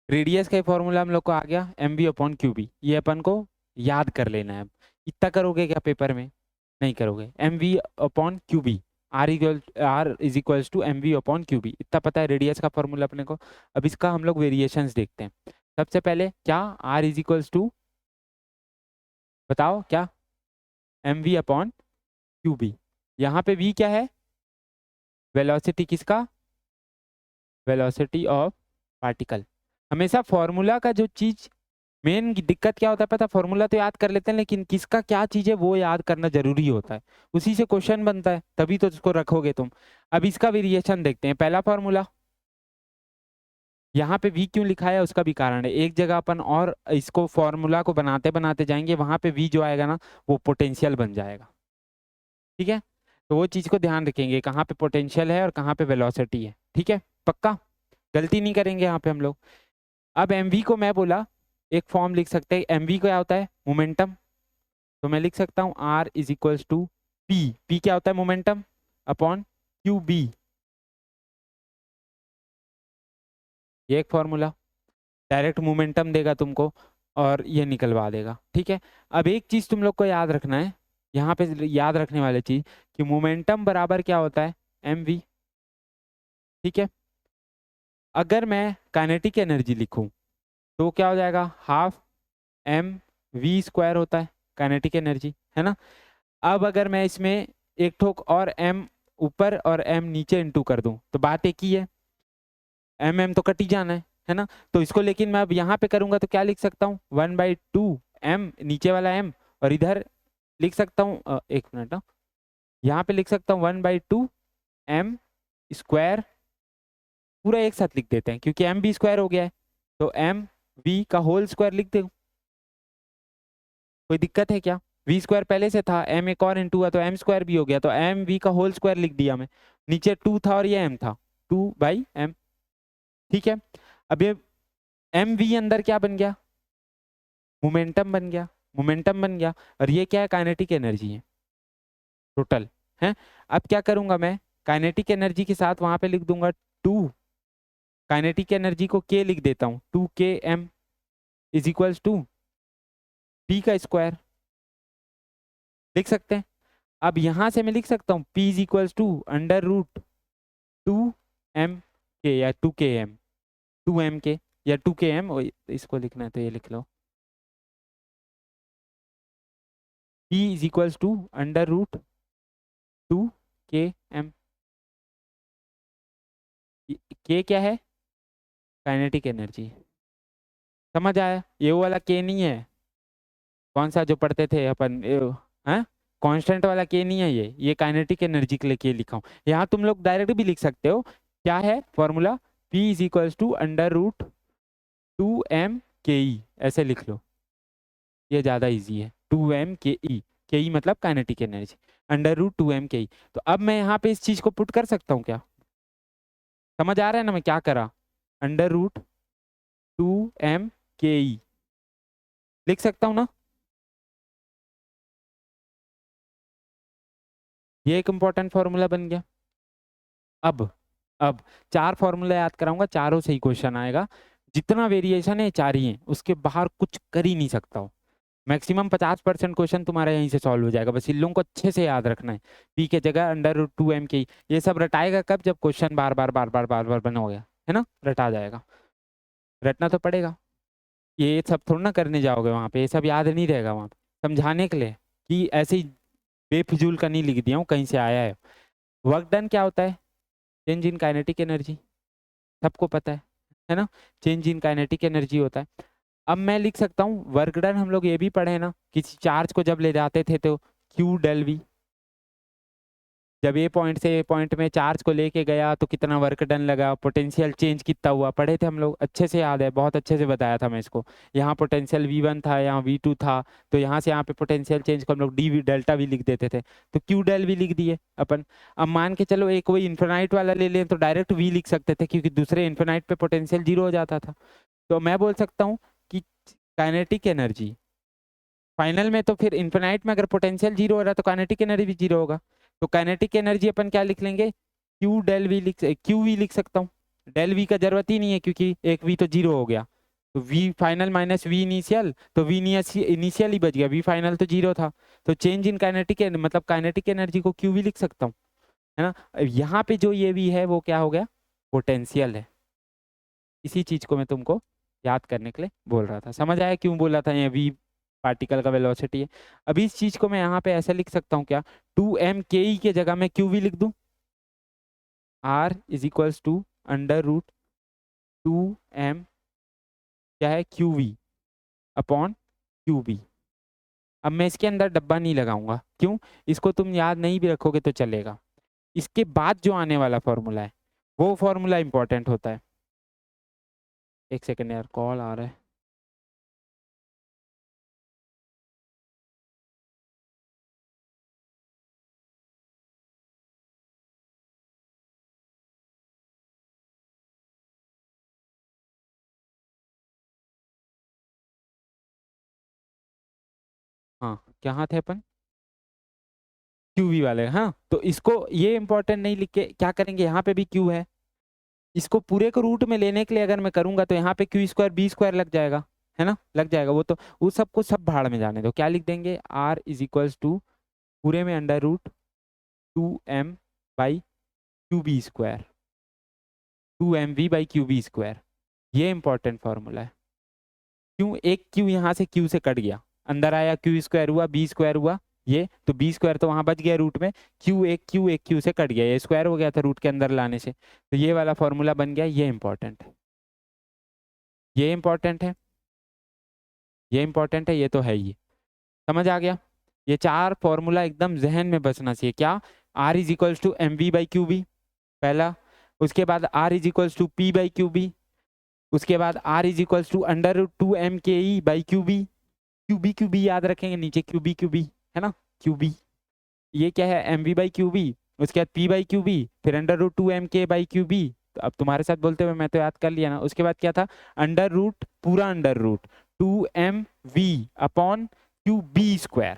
रेडियस का फॉर्मूला हम लोग को आ गया M B upon Q B, ये अपन को याद कर लेना है। अब इतना करोगे क्या पेपर में, नहीं करोगे। M V upon Q B, R is equals to M V upon Q B, इतना पता है रेडियस का फॉर्मूला अपने को। अब इसका हम लोग वेरिएशंस देखते हैं। सबसे पहले क्या, आर इज इक्वल्स टू, बताओ क्या, M V upon Q B. यहाँ पे वी क्या है, वेलोसिटी किसका, वेलोसिटी ऑफ पार्टिकल। हमेशा फॉर्मूला का जो चीज मेन दिक्कत क्या होता है पता, फॉर्मूला तो याद कर लेते हैं लेकिन किसका क्या चीज है वो याद करना जरूरी होता है, उसी से क्वेश्चन बनता है, तभी तो उसको रखोगे तुम। अब इसका वेरिएशन देखते हैं। पहला फॉर्मूला, यहाँ पे वी क्यों लिखा है उसका भी कारण है, एक जगह अपन और इसको फॉर्मूला को बनाते बनाते जाएंगे, वहां पे वी जो आएगा ना वो पोटेंशियल बन जाएगा। ठीक है, तो वो चीज को ध्यान रखेंगे, कहाँ पे पोटेंशियल है और कहाँ पे वेलोसिटी है। ठीक है, पक्का गलती नहीं करेंगे यहाँ पे हम लोग। अब एमवी को मैं बोला एक फॉर्म लिख सकते हैं, एमवी क्या होता है, मोमेंटम। तो मैं लिख सकता हूँ R is equals to P, P क्या होता है, मोमेंटम, अपॉन क्यू बी, ये एक फॉर्मूला डायरेक्ट मोमेंटम देगा तुमको और ये निकलवा देगा। ठीक है, अब एक चीज तुम लोग को याद रखना है, यहाँ पे याद रखने वाली चीज कि मोमेंटम बराबर क्या होता है, एम वी। ठीक है, अगर मैं काइनेटिक एनर्जी लिखूं तो क्या हो जाएगा, हाफ एम वी स्क्वायर होता है काइनेटिक एनर्जी, है ना। अब अगर मैं इसमें एक ठोक और एम ऊपर और एम नीचे इंटू कर दूं तो बात एक ही है, एम एम तो कट ही जाना है ना। तो इसको लेकिन मैं अब यहाँ पे करूंगा तो क्या लिख सकता हूँ, 1/2 एम, नीचे वाला एम, और इधर लिख सकता हूँ, एक मिनट, यहाँ पे लिख सकता हूँ 1/2 एम स्क्वायर, पूरा एक साथ लिख देते हैं क्योंकि एम बी स्क्वायर हो गया है, तो एम वी का होल स्क्वायर लिख दे, कोई दिक्कत है क्या। वी स्क्वायर पहले से था, एम एक और इंटू हुआ तो एम स्क्वायर भी हो गया, तो एम वी का होल स्क्वायर लिख दिया मैं, नीचे 2 था और ये एम था, 2/m। ठीक है, अब ये एम वी अंदर क्या बन गया, मोमेंटम बन गया, मोमेंटम बन गया, और ये क्या है, काइनेटिक एनर्जी है टोटल, है। अब क्या करूंगा मैं, काइनेटिक एनर्जी के साथ वहां पे लिख दूंगा 2, काइनेटिक एनर्जी को k लिख देता हूँ, 2km is equals to p का स्क्वायर लिख सकते हैं। अब यहां से मैं लिख सकता हूँ p is equals to under root 2m k या 2km, 2m k या 2km, इसको लिखना है तो ये लिख लो, p is equals to under root 2km। k क्या है? Kinetic energy. समझ आया? ये वो वाला k नहीं है, कौन सा जो पढ़ते थे अपन, हाँ कांस्टेंट वाला k नहीं है, ये काइनेटिक एनर्जी के लिए k लिखा हूँ। यहाँ तुम लोग डायरेक्ट भी लिख सकते हो, क्या है formula, p is equals to under root 2m ke, ऐसे लिख लो, ये ज्यादा इजी है। 2m ke, ke मतलब kinetic energy, under root 2m ke। तो अब मैं यहाँ पे इस चीज को पुट कर सकता हूँ क्या? समझ आ रहा है ना मैं क्या करा? अंडर रूट 2m ke लिख सकता हूँ ना? ये एक इंपॉर्टेंट फॉर्मूला बन गया। अब 4 फॉर्मूला याद कराऊंगा, चारों से ही क्वेश्चन आएगा। जितना वेरिएशन है 4 ही है, उसके बाहर कुछ कर ही नहीं सकता हूँ। मैक्सिमम 50% क्वेश्चन तुम्हारा यहीं से सॉल्व हो जाएगा, बस इन लोगों को अच्छे से याद रखना है। पी के जगह अंडर रूट 2m के, ये सब रटाएगा कब? जब क्वेश्चन बार बार बार बार बार बार बना हो गया है ना, रटा जाएगा। रटना तो पड़ेगा, ये सब थोड़ा ना करने जाओगे वहाँ पे, ये सब याद नहीं रहेगा वहाँ पे, समझाने के लिए कि ऐसे ही बेफिजूल का नहीं लिख दिया हूँ, कहीं से आया है। वर्क डन क्या होता है? चेंज इन काइनेटिक एनर्जी, सबको पता है ना, चेंज इन काइनेटिक एनर्जी होता है। अब मैं लिख सकता हूँ वर्क डन, हम लोग ये भी पढ़े ना, किसी चार्ज को जब ले जाते थे तो क्यू डेल वी, जब ये पॉइंट से ये पॉइंट में चार्ज को लेके गया तो कितना वर्क डन लगा, पोटेंशियल चेंज कितना हुआ, पढ़े थे हम लोग, अच्छे से याद है, बहुत अच्छे से बताया था मैं इसको। यहाँ पोटेंशियल V1 था, यहाँ V2 था, तो यहाँ से यहाँ पे पोटेंशियल चेंज को हम लोग डी वी डेल्टा वी लिख देते थे, तो क्यू डेल वी लिख दिए अपन। अब मान के चलो एक कोई इन्फिनाइट वाला ले लें तो डायरेक्ट V लिख सकते थे, क्योंकि दूसरे इन्फिनाइट पे पोटेंशियल 0 हो जाता था। तो मैं बोल सकता हूँ कि काइनेटिक एनर्जी फाइनल में, तो फिर इन्फिनाइट में अगर पोटेंशियल 0 हो रहा है तो काइनेटिक एनर्जी भी 0 होगा। तो काइनेटिक एनर्जी अपन क्या लिख लेंगे? Q del V Q V लिख सकता हूँ, डेल वी का जरूरत ही नहीं है क्योंकि एक वी तो 0 हो गया, तो V final minus V initial, तो वी इनिशियल ही बच गया, वी फाइनल तो 0 था, तो चेंज इन काइनेटिक मतलब काइनेटिक एनर्जी को क्यू वी लिख सकता हूँ, है ना। यहाँ पे जो ये वी है वो क्या हो गया? पोटेंशियल है। इसी चीज को मैं तुमको याद करने के लिए बोल रहा था, समझ आया क्यों बोला था ये वी पार्टिकल का वेलोसिटी है। अभी इस चीज को मैं यहाँ पे ऐसे लिख सकता हूँ क्या, 2m ke के जगह मैं क्यू वी लिख दूं, r is equals to under root 2m क्या है, Q V upon Q B. अब मैं इसके अंदर डब्बा नहीं लगाऊंगा, क्यों? इसको तुम याद नहीं भी रखोगे तो चलेगा, इसके बाद जो आने वाला फॉर्मूला है वो फॉर्मूला इंपॉर्टेंट होता है। एक सेकेंड यार, कॉल आ रहा है। हाँ कहाँ थे अपन? क्यूवी वाले, हाँ तो इसको ये इंपॉर्टेंट नहीं लिख के क्या करेंगे, यहाँ पे भी क्यू है, इसको पूरे को रूट में लेने के लिए अगर मैं करूंगा तो यहाँ पे क्यू स्क्वायर बी स्क्वायर लग जाएगा, है ना, लग जाएगा। वो तो वो सबको सब भाड़ में जाने दो, क्या लिख देंगे, आर इज इक्वल्स टू पूरे में under root 2m by Q B square, 2mv by Q B square, ये इंपॉर्टेंट फॉर्मूला है। क्यों? एक क्यू यहाँ से क्यू से कट गया, अंदर आया क्यू स्क्वायर हुआ, बी स्क्वायर हुआ, ये तो बी स्क्वायर तो वहां बच गया रूट में, क्यू एक क्यू से कट गया, ये स्क्वायर हो गया था रूट के अंदर लाने से, तो ये वाला फॉर्मूला बन गया, ये इंपॉर्टेंट है, ये इंपॉर्टेंट है, ये इंपॉर्टेंट है, ये तो है ही। समझ आ गया? ये 4 फॉर्मूला एकदम जहन में बचना चाहिए। क्या? R is equals to M V by Q B पहला, उसके बाद R is equals to P by Q B, उसके बाद R is equals to under root 2m ke by Q B याद रखेंगे, नीचे क्यू बी है ना, क्यू बी, ये क्या है, M V by Q B, उसके बाद पी बाई क्यू बी, फिर under root 2m ke by Q B. तो अब तुम्हारे साथ बोलते हुए मैं तो याद कर लिया ना। उसके बाद क्या था, अंडर रूट पूरा under root 2m v upon Q B square,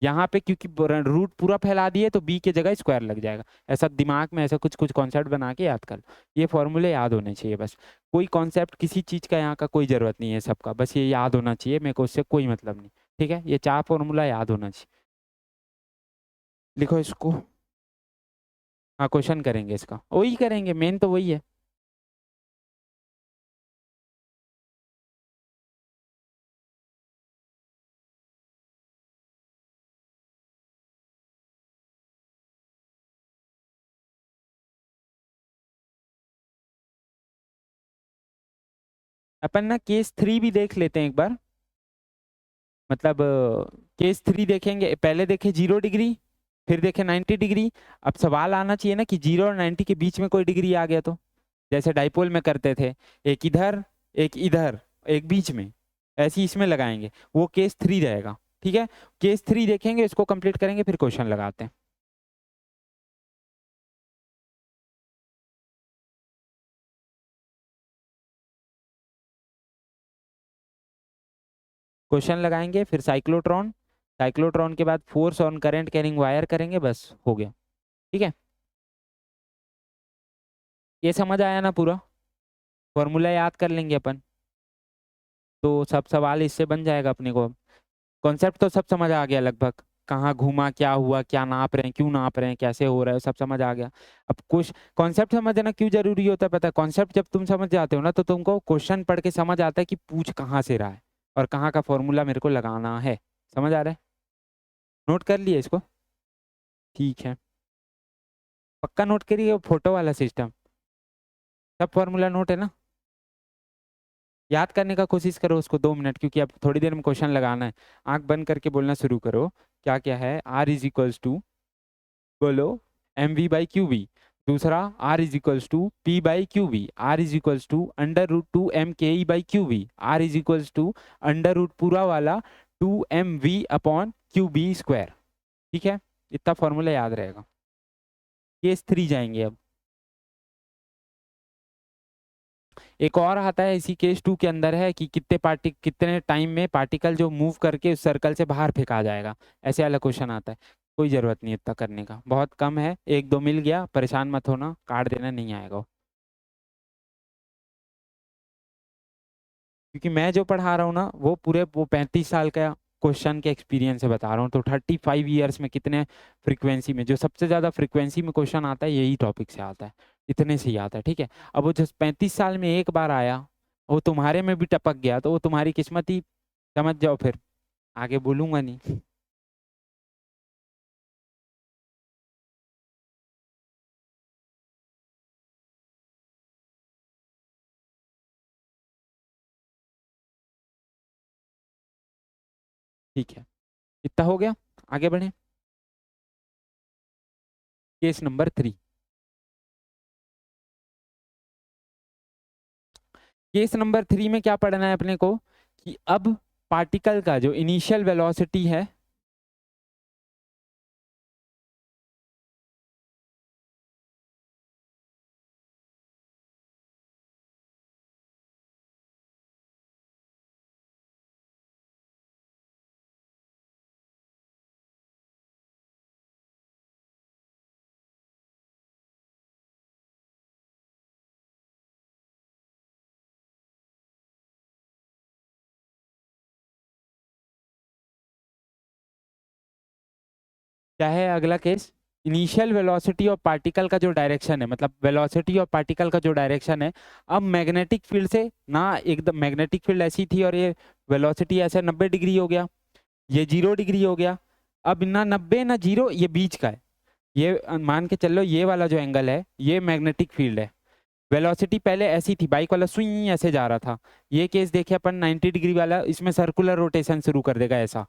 यहाँ पे क्योंकि रूट पूरा फैला दिए तो बी के जगह स्क्वायर लग जाएगा। ऐसा दिमाग में ऐसा कुछ कुछ कॉन्सेप्ट बना के याद कर लो। ये फॉर्मूले याद होने चाहिए बस। कोई कॉन्सेप्ट किसी चीज का यहाँ का कोई जरूरत नहीं है, सबका बस ये याद होना चाहिए, मेरे को उससे कोई मतलब नहीं। ठीक है, ये 4 फॉर्मूला याद होना चाहिए। लिखो इसको। हाँ, क्वेश्चन करेंगे इसका, वही करेंगे, मेन तो वही है। अपन ना केस 3 भी देख लेते हैं एक बार। मतलब केस 3 देखेंगे, पहले देखे 0 डिग्री, फिर देखे 90 डिग्री। अब सवाल आना चाहिए ना कि 0 और 90 के बीच में कोई डिग्री आ गया तो, जैसे डाइपोल में करते थे, एक इधर एक इधर एक बीच में, ऐसे ही इसमें लगाएंगे, वो केस 3 रहेगा। ठीक है, केस 3 देखेंगे, इसको कंप्लीट करेंगे, फिर क्वेश्चन लगाते हैं। क्वेश्चन लगाएंगे, फिर साइक्लोट्रॉन, साइक्लोट्रॉन के बाद force on current carrying wire करेंगे, बस हो गया। ठीक है, ये समझ आया ना पूरा? फॉर्मूला याद कर लेंगे अपन, तो सब सवाल इससे बन जाएगा अपने को। कॉन्सेप्ट तो सब समझ आ गया लगभग, कहाँ घूमा, क्या हुआ, क्या नाप रहे हैं, क्यों नाप रहे हैं, कैसे हो रहा है, सब समझ आ गया। अब कुछ कॉन्सेप्ट समझना क्यों जरूरी होता है पता है? कॉन्सेप्ट जब तुम समझ जाते हो ना, तो तुमको क्वेश्चन पढ़ के समझ आता है कि पूछ कहाँ से रहा है और कहाँ का फॉर्मूला मेरे को लगाना है। समझ आ रहा है? नोट कर लिए इसको? ठीक है, पक्का नोट करिए, फोटो वाला सिस्टम, सब फॉर्मूला नोट है ना? याद करने का कोशिश करो उसको 2 मिनट, क्योंकि अब थोड़ी देर में क्वेश्चन लगाना है। आंख बंद करके बोलना शुरू करो। क्या क्या है? आर इज इक्वल्स टू, बोलो, M V by Q B. दूसरा, R is equals to P by Q B. R is equals to √2 M K E by Q B. R is equals to √ पूरा वाला 2 mv upon Q B square. ठीक है, इतना formula याद रहेगा। Case 3 जाएंगे अब। एक और आता है इसी केस 2 के अंदर, है कि कितने टाइम में पार्टिकल जो मूव करके उस सर्कल से बाहर फेंका जाएगा, ऐसे वाला क्वेश्चन आता है। कोई जरूरत नहीं इतना करने का, बहुत कम है, 1 2 मिल गया, परेशान मत होना, काट देना, नहीं आएगा वो। क्योंकि मैं जो पढ़ा रहा हूँ ना, वो पूरे वो 35 साल का क्वेश्चन के एक्सपीरियंस से बता रहा हूँ, तो 35 ईयर्स में कितने फ्रीक्वेंसी में, जो सबसे ज्यादा फ्रीक्वेंसी में क्वेश्चन आता है यही टॉपिक से आता है, इतने से ही आता है। ठीक है, अब वो जो 35 साल में एक बार आया, वो तुम्हारे में भी टपक गया, तो वो तुम्हारी किस्मत ही, समझ जाओ फिर, आगे बोलूंगा नहीं। ठीक है, इतना हो गया, आगे बढ़े। Case number 3। केस नंबर 3 में क्या पढ़ना है अपने को, कि अब पार्टिकल का जो इनिशियल वेलोसिटी है, क्या है अगला case? Initial velocity of particle का जो डायरेक्शन है, मतलब वेलोसिटी ऑफ पार्टिकल का जो डायरेक्शन है, अब मैग्नेटिक फील्ड से ना, एकदम मैग्नेटिक फील्ड ऐसी थी और ये वेलोसिटी ऐसे 90 डिग्री हो गया, ये 0 डिग्री हो गया। अब ना 90 ना 0, ये बीच का है। ये मान के चलो, ये वाला जो एंगल है ये मैग्नेटिक फील्ड है। वेलोसिटी पहले ऐसी थी, बाइक वाला स्विंग ऐसे जा रहा था। ये केस देखे अपन 90 डिग्री वाला, इसमें सर्कुलर रोटेशन शुरू कर देगा, ऐसा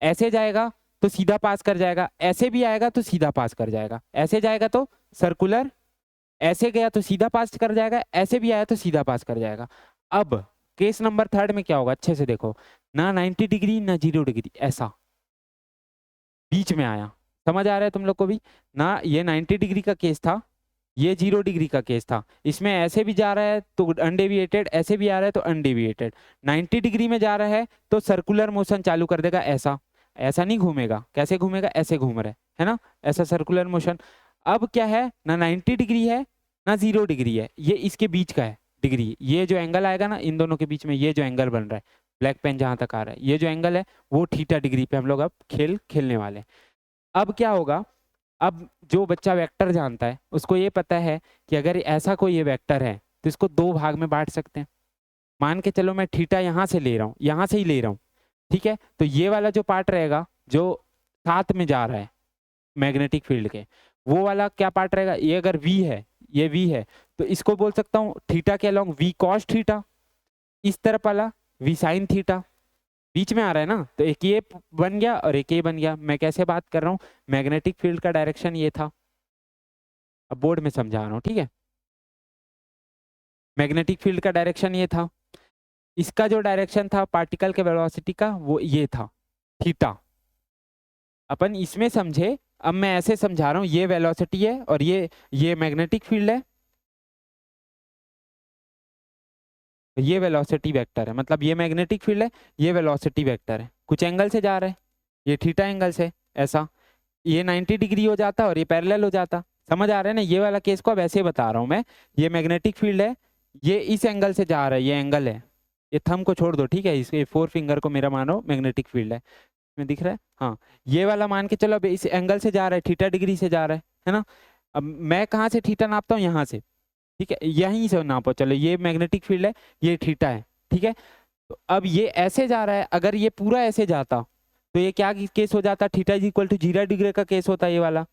ऐसे जाएगा तो सीधा पास कर जाएगा, ऐसे भी आएगा तो सीधा पास कर जाएगा, ऐसे जाएगा तो सर्कुलर, ऐसे गया तो सीधा पास कर जाएगा, ऐसे भी आया तो सीधा पास कर जाएगा। अब केस नंबर 3 में क्या होगा, अच्छे से देखो, ना 90 डिग्री ना 0 डिग्री, ऐसा बीच में आया। समझ आ रहा है तुम लोग को भी? ना ये 90 डिग्री का केस था, ये 0 डिग्री का केस था। इसमें ऐसे भी जा रहा है तो अनडेविएटेड, ऐसे भी आ रहा है तो अनडेविएटेड। 90 डिग्री में जा रहा है तो सर्कुलर मोशन चालू कर देगा ऐसा, ऐसा नहीं घूमेगा, कैसे घूमेगा, ऐसे घूम रहा है ना, ऐसा सर्कुलर मोशन। अब क्या है ना 90 डिग्री है ना 0 डिग्री है, ये इसके बीच का है डिग्री। ये जो एंगल आएगा ना इन दोनों के बीच में, ये जो एंगल बन रहा है ब्लैक पेन जहां तक आ रहा है, ये जो एंगल है वो थीटा डिग्री पे हम लोग अब खेलने वाले हैं। अब क्या होगा, अब जो बच्चा वेक्टर जानता है उसको ये पता है कि अगर ऐसा कोई ये वेक्टर है तो इसको दो भाग में बांट सकते हैं। मान के चलो मैं थीटा यहाँ से ले रहा हूँ, यहाँ से ही ले रहा हूँ, ठीक है, तो ये वाला जो पार्ट रहेगा जो साथ में जा रहा है मैग्नेटिक फील्ड के, वो वाला क्या पार्ट रहेगा, ये अगर v है, ये v है, तो इसको बोल सकता हूँ थीटा के अलॉन्ग v cos थीटा, इस तरफ वाला v sin थीटा, बीच में आ रहा है ना, तो एक ये बन गया और एक ये बन गया। मैं कैसे बात कर रहा हूँ, मैग्नेटिक फील्ड का डायरेक्शन ये था, अब बोर्ड में समझा रहा हूँ, ठीक है। मैग्नेटिक फील्ड का डायरेक्शन ये था, इसका जो डायरेक्शन था पार्टिकल के वेलोसिटी का वो ये था थीटा। अपन इसमें समझे, अब मैं ऐसे समझा रहा हूँ, ये वेलोसिटी है और ये मैग्नेटिक फील्ड है, ये वेलोसिटी वेक्टर है, मतलब ये मैग्नेटिक फील्ड है, ये वेलोसिटी वेक्टर है, कुछ एंगल से जा रहा है, ये थीटा एंगल से, ऐसा ये 90 डिग्री हो जाता और ये पैरेलल हो जाता। समझ आ रहा है ना, ये वाला केस को अब ऐसे बता रहा हूँ मैं, ये मैग्नेटिक फील्ड है, ये इस एंगल से जा रहा है, ये एंगल है, ये थंब को छोड़ दो, ठीक है, इसके 4 फिंगर को मेरा मानो मैग्नेटिक फील्ड है, में दिख रहा है, हाँ ये वाला मान के चलो अब इस एंगल से जा रहा है, थीटा डिग्री से जा रहा है ना। अब मैं कहाँ से थीटा नापता हूँ, यहाँ से, ठीक है, यहीं से नापो, चलो ये मैग्नेटिक फील्ड है, ये थीटा है, ठीक है। तो अब ये ऐसे जा रहा है, अगर ये पूरा ऐसे जाता तो ये क्या केस हो जाता, theta is equal to 0 degree का केस होता ये वाला,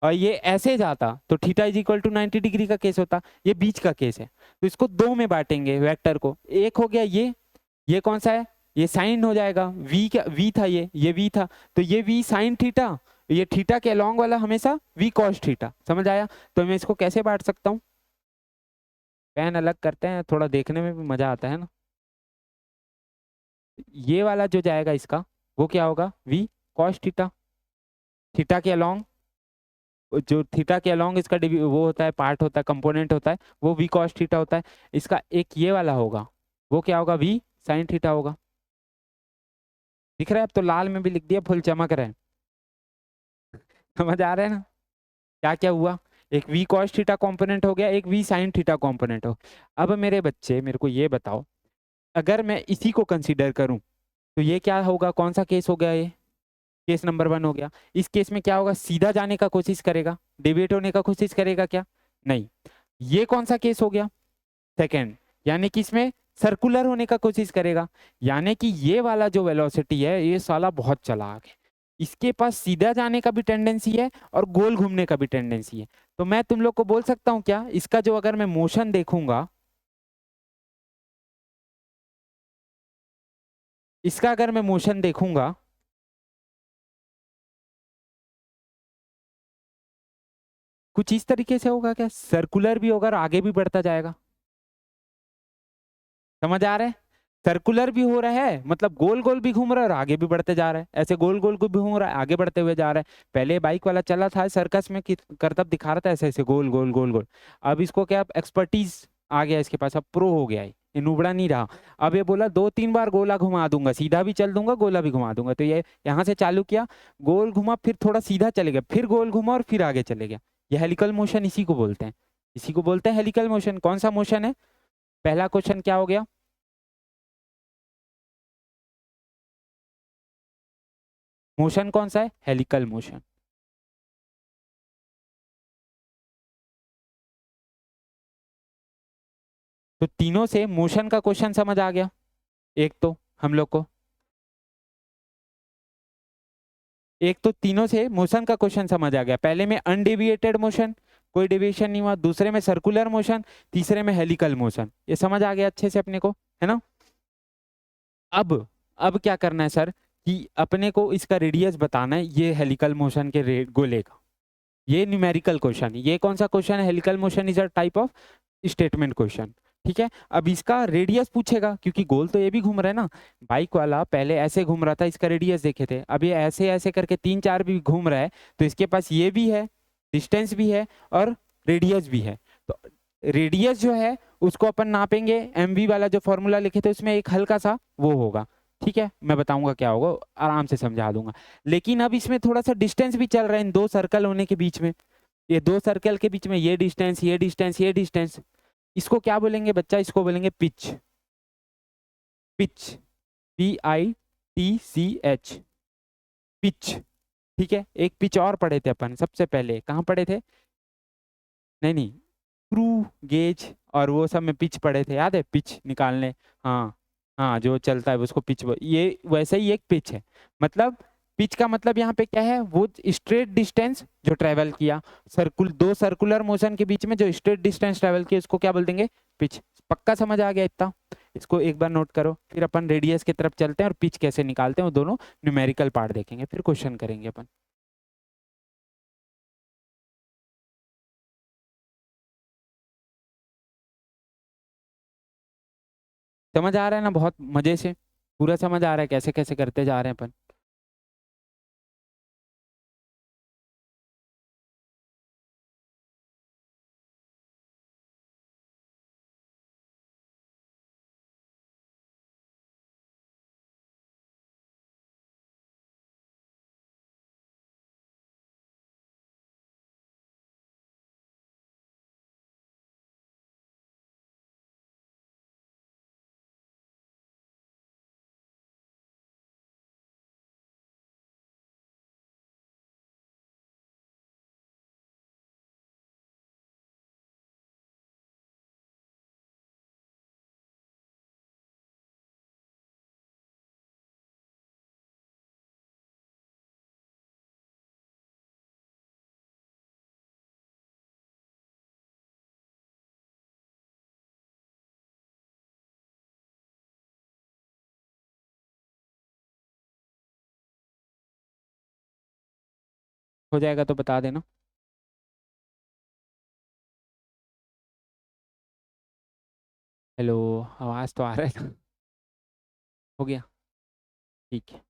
और ये ऐसे जाता तो theta is equal to 90 degree का केस होता, ये बीच का केस है। तो इसको दो में बांटेंगे वेक्टर को, एक हो गया ये कौन सा है, ये साइन हो जाएगा, v था, ये v था, तो ये v साइन थीटा, ये थीटा के अलॉन्ग वाला हमेशा v cos थीटा। समझ आया, तो मैं इसको कैसे बांट सकता हूँ, पेन अलग करते हैं, थोड़ा देखने में भी मजा आता है ना। ये वाला जो जाएगा इसका वो क्या होगा, v cos थीटा, थीटा के अलॉन्ग, जो थीटा के अलॉन्ग इसका वो होता है, पार्ट होता है, कंपोनेंट होता है, वो v cos थीटा होता है। इसका एक ये वाला होगा, वो क्या होगा, v sin थीटा होगा। दिख रहा है, अब तो लाल में भी लिख दिया, फुल चमक रहा है। समझ आ रहा है ना क्या क्या हुआ, एक v cos थीटा कंपोनेंट हो गया, एक v sin थीटा कंपोनेंट हो। अब मेरे बच्चे मेरे को ये बताओ, अगर मैं इसी को कंसीडर करूं तो ये क्या होगा, कौन सा केस हो गया, ये केस नंबर 1 हो गया। इस केस में क्या होगा, सीधा जाने का कोशिश करेगा, डेविएट होने का कोशिश करेगा क्या, नहीं। ये कौन सा केस हो गया, सेकंड, यानी कि इसमें सर्कुलर होने का कोशिश करेगा, यानी कि ये वाला जो वेलोसिटी है ये साला बहुत चालाक है, इसके पास सीधा जाने का भी टेंडेंसी है और गोल घूमने का भी टेंडेंसी है। तो मैं तुम लोग को बोल सकता हूँ क्या, इसका जो अगर मैं मोशन देखूंगा, इसका अगर मैं मोशन देखूंगा कुछ इस तरीके से होगा क्या, सर्कुलर भी होगा और आगे भी बढ़ता जाएगा। समझ आ रहा है, सर्कुलर भी हो रहा है, मतलब गोल गोल भी घूम रहा है और आगे भी बढ़ते जा रहा है, ऐसे गोल गोल को भी घूम रहा है, आगे बढ़ते हुए जा रहा है। पहले बाइक वाला चला था सर्कस में कि करतब दिखा रहा था ऐसे ऐसे गोल गोल गोल गोल, अब इसको क्या एक्सपर्टीज आ गया इसके पास, अब प्रो हो गया है, ये नुबड़ा नहीं रहा। अब ये बोला 2-3 बार गोला घुमा दूंगा, सीधा भी चल दूंगा, गोला भी घुमा दूंगा। तो ये यहाँ से चालू किया, गोल घुमा, फिर थोड़ा सीधा चले गया, फिर गोल घुमा और फिर आगे चले गया। ये हेलिकल मोशन इसी को बोलते हैं, इसी को बोलते हैं हेलिकल मोशन। कौन सा मोशन है, पहला क्वेश्चन क्या हो गया, मोशन कौन सा है, हेलिकल मोशन। तो तीनों से मोशन का क्वेश्चन समझ आ गया, एक तो हम लोग को, एक तो तीनों से मोशन का क्वेश्चन समझ आ गया। पहले में अनडेविएटेड मोशन, कोई डेविएशन नहीं हुआ, दूसरे में सर्कुलर मोशन, तीसरे में हेलिकल मोशन। ये समझ आ गया अच्छे से अपने को, है ना। अब क्या करना है सर, कि अपने को इसका रेडियस बताना है, ये हेलिकल मोशन के गोले का, ये न्यूमेरिकल क्वेश्चन। ये कौन सा क्वेश्चन है, helical motion is a type of statement question, ठीक है। अब इसका रेडियस पूछेगा, क्योंकि गोल तो ये भी घूम रहा है ना, बाइक वाला पहले ऐसे घूम रहा था, इसका रेडियस देखे थे, अब ये ऐसे ऐसे करके 3-4 भी घूम रहा है, तो इसके पास ये भी है, डिस्टेंस भी है और रेडियस भी है। तो रेडियस जो है उसको अपन नापेंगे, mv वाला जो फॉर्मूला लिखे थे उसमें एक हल्का सा वो होगा, ठीक है, मैं बताऊंगा क्या होगा, आराम से समझा दूंगा। लेकिन अब इसमें थोड़ा सा डिस्टेंस भी चल रहा है इन दो सर्कल होने के बीच में। ये दो सर्कल के बीच में ये डिस्टेंस, ये डिस्टेंस, ये डिस्टेंस, इसको क्या बोलेंगे बच्चा? इसको बोलेंगे पिच। Pitch, PITCH, pitch. ठीक है, एक पिच और पढ़े थे अपन सबसे पहले, कहाँ पढ़े थे? नहीं नहीं, स्क्रू गेज और वो सब में पिच पढ़े थे, याद है? पिच निकालने। हाँ हाँ, जो चलता है उसको पिच, ये वैसे ही एक पिच है। मतलब पिच का मतलब यहाँ पे क्या है? वो स्ट्रेट डिस्टेंस जो ट्रेवल किया, दो सर्कुलर मोशन के बीच में जो स्ट्रेट डिस्टेंस ट्रेवल किया, उसको क्या बोल देंगे? पिच। पक्का समझ आ गया इतना? इसको एक बार नोट करो, फिर अपन रेडियस की तरफ चलते हैं और पिच कैसे निकालते हैं, वो दोनों न्यूमेरिकल पार्ट देखेंगे, फिर क्वेश्चन करेंगे अपन। समझ आ रहा है ना? बहुत मजे से पूरा समझ आ रहा है कैसे कैसे करते जा रहे हैं अपन। हो जाएगा तो बता देना। हेलो, आवाज तो आ रहा है ना? हो गया, ठीक है।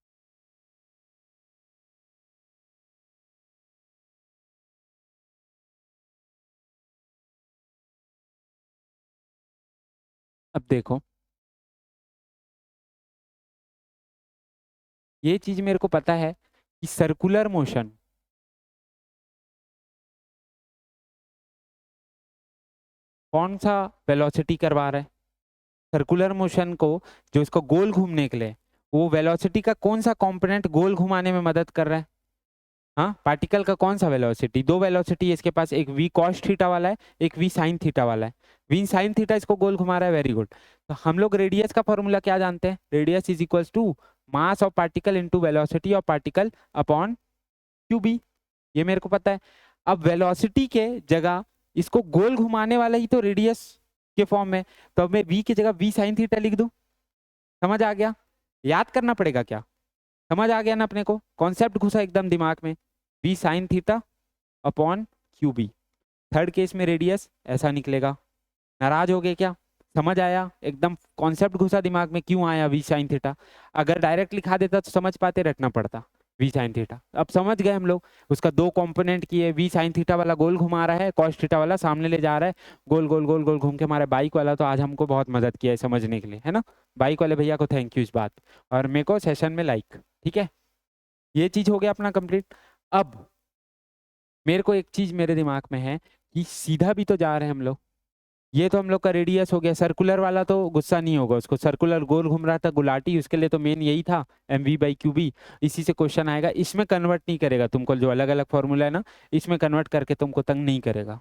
अब देखो, ये चीज मेरे को पता है कि सर्कुलर मोशन कौन सा वेलोसिटी करवा रहा है? सर्कुलर मोशन को, जो इसको गोल घूमने के लिए, वो वेलोसिटी का कौन सा कंपोनेंट गोल घुमाने में मदद कर रहा है? हाँ, पार्टिकल का कौन सा वेलोसिटी? दो वेलोसिटी है इसके पास, एक वी कॉस थीटा वाला है, एक वी साइन थीटा वाला है। वी साइन थीटा इसको गोल घुमा रहा है, वेरी गुड। तो हम लोग रेडियस का फॉर्मूला क्या जानते हैं? Radius is equals to mass of particle into velocity of particle upon Q B. ये मेरे को पता है। अब वेलोसिटी के जगह इसको गोल घुमाने वाला ही तो रेडियस के फॉर्म में, तो अब मैं वी की जगह वी साइन थीटा लिख दूं। समझ आ गया? याद करना पड़ेगा क्या? समझ आ गया ना? अपने को कॉन्सेप्ट घुसा एकदम दिमाग में। V sine theta upon Q B. Third case में रेडियस ऐसा निकलेगा। नाराज हो गए क्या? समझ आया? एकदम कॉन्सेप्ट घुसा दिमाग में, क्यों आया वी साइन थीटा? अगर डायरेक्ट लिखा देता तो समझ पाते, रटना पड़ता। वी साइन थीटा अब समझ गए हम लोग। उसका दो कंपोनेंट किए, वी साइन थीटा वाला गोल घुमा रहा है, कॉस थीटा वाला सामने ले जा रहा है, गोल गोल गोल गोल घूम के हमारे बाइक वाला तो आज हमको बहुत मदद किया है समझने के लिए, है ना? बाइक वाले भैया को थैंक यू इस बात, और मेरे को सेशन में लाइक। ठीक है, ये चीज हो गया अपना कंप्लीट। अब मेरे को एक चीज मेरे दिमाग में है कि सीधा भी तो जा रहे हैं हम लोग। ये तो हम लोग का रेडियस हो गया, सर्कुलर वाला तो गुस्सा नहीं होगा उसको, सर्कुलर गोल घूम रहा था गुलाटी, उसके लिए तो मेन यही था mv/qb। इसी से क्वेश्चन आएगा, इसमें कन्वर्ट नहीं करेगा तुमको, जो अलग अलग फॉर्मूला है ना, इसमें कन्वर्ट करके तुमको तंग नहीं करेगा।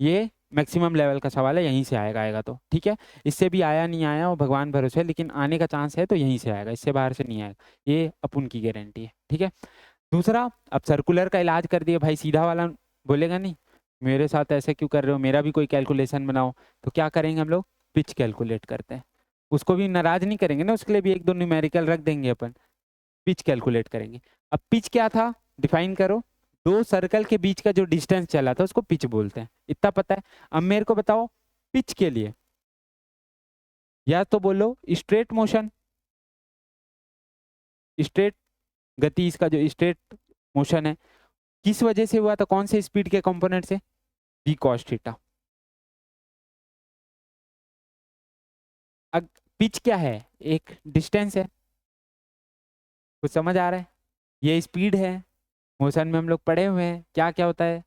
ये मैक्सिमम लेवल का सवाल है, यहीं से आएगा, आएगा तो ठीक है। इससे भी आया नहीं आया वो भगवान भरोसे है, लेकिन आने का चांस है तो यहीं से आएगा, इससे बाहर से नहीं आएगा, ये अपन की गारंटी है। ठीक है, दूसरा, अब सर्कुलर का इलाज कर दिया भाई, सीधा वाला बोलेगा नहीं मेरे साथ ऐसे क्यों कर रहे हो, मेरा भी कोई कैलकुलेशन बनाओ। तो क्या करेंगे हम लोग? पिच कैलकुलेट करते हैं। उसको भी नाराज नहीं करेंगे ना, उसके लिए भी एक दो न्यूमेरिकल रख देंगे अपन। पिच कैलकुलेट करेंगे। अब पिच क्या था, डिफाइन करो। दो सर्कल के बीच का जो डिस्टेंस चला था उसको पिच बोलते हैं, इतना पता है। अब मेरे को बताओ, पिच के लिए या तो बोलो स्ट्रेट मोशन, स्ट्रेट गति, इसका जो स्ट्रेट मोशन है किस वजह से हुआ था, कौन से स्पीड के कंपोनेंट से? V cos theta. अब पिच क्या है? एक डिस्टेंस है, कुछ समझ आ रहा है? ये स्पीड है, मोशन में हम लोग पढ़े हुए हैं क्या क्या होता है,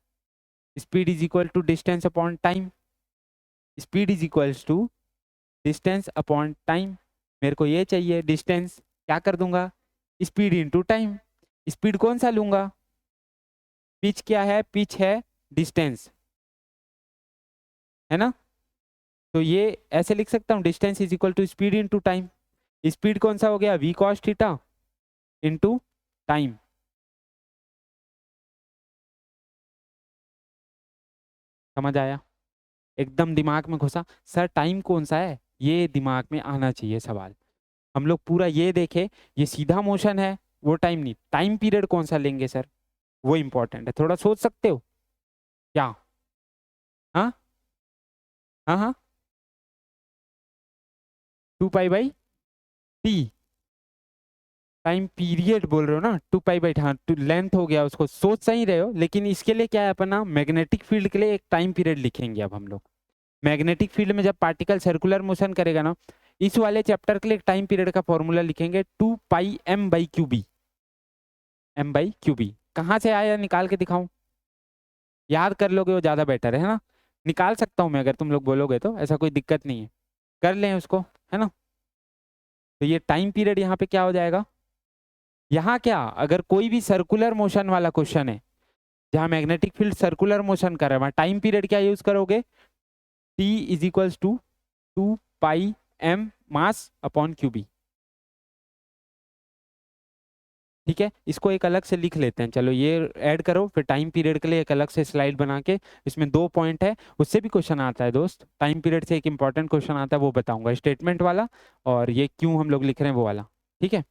speed is equal to distance upon time, speed is equals to distance upon time. मेरे को ये चाहिए डिस्टेंस, क्या कर दूंगा, स्पीड इंटू टाइम। स्पीड कौन सा लूंगा, पिच क्या है, पिच है डिस्टेंस, है ना। तो ये ऐसे लिख सकता हूँ, distance is equal to speed into time. Speed कौन सा हो गया, v cos theta into time. समझ आया, एकदम दिमाग में घुसा। सर टाइम कौन सा है, ये दिमाग में आना चाहिए सवाल। हम लोग पूरा ये देखे, ये सीधा मोशन है वो टाइम नहीं, टाइम पीरियड कौन सा लेंगे सर, वो इंपॉर्टेंट है। थोड़ा सोच सकते हो क्या? हाँ हाँ हाँ, 2 pi by T, time period बोल रहे हो ना, 2 पाई बाई, हाँ लेंथ हो गया, उसको सोच सही रहे हो। लेकिन इसके लिए क्या है, अपना मैग्नेटिक फील्ड के लिए एक टाइम पीरियड लिखेंगे अब हम लोग। मैग्नेटिक फील्ड में जब पार्टिकल सर्कुलर मोशन करेगा ना, इस वाले चैप्टर के लिए एक टाइम पीरियड का फॉर्मूला लिखेंगे, 2 पाई m/क्यूबी, m/क्यूबी। कहाँ से आया, निकाल के दिखाऊं? याद कर लोगे वो ज्यादा बेटर है ना, निकाल सकता हूँ मैं अगर तुम लोग बोलोगे तो, ऐसा कोई दिक्कत नहीं है, कर लें उसको, है ना। तो ये टाइम पीरियड यहाँ पे क्या हो जाएगा, यहाँ क्या, अगर कोई भी सर्कुलर मोशन वाला क्वेश्चन है जहाँ मैग्नेटिक फील्ड सर्कुलर मोशन कर रहा है, वहाँ टाइम पीरियड क्या यूज करोगे, T is equals to 2 pi m mass upon q B. ठीक है, इसको एक अलग से लिख लेते हैं, चलो ये ऐड करो, फिर टाइम पीरियड के लिए एक अलग से स्लाइड बना के, इसमें 2 पॉइंट है, उससे भी क्वेश्चन आता है दोस्त, टाइम पीरियड से एक इंपॉर्टेंट क्वेश्चन आता है, वो बताऊंगा, स्टेटमेंट वाला, और ये क्यों हम लोग लिख रहे हैं वो वाला। ठीक है,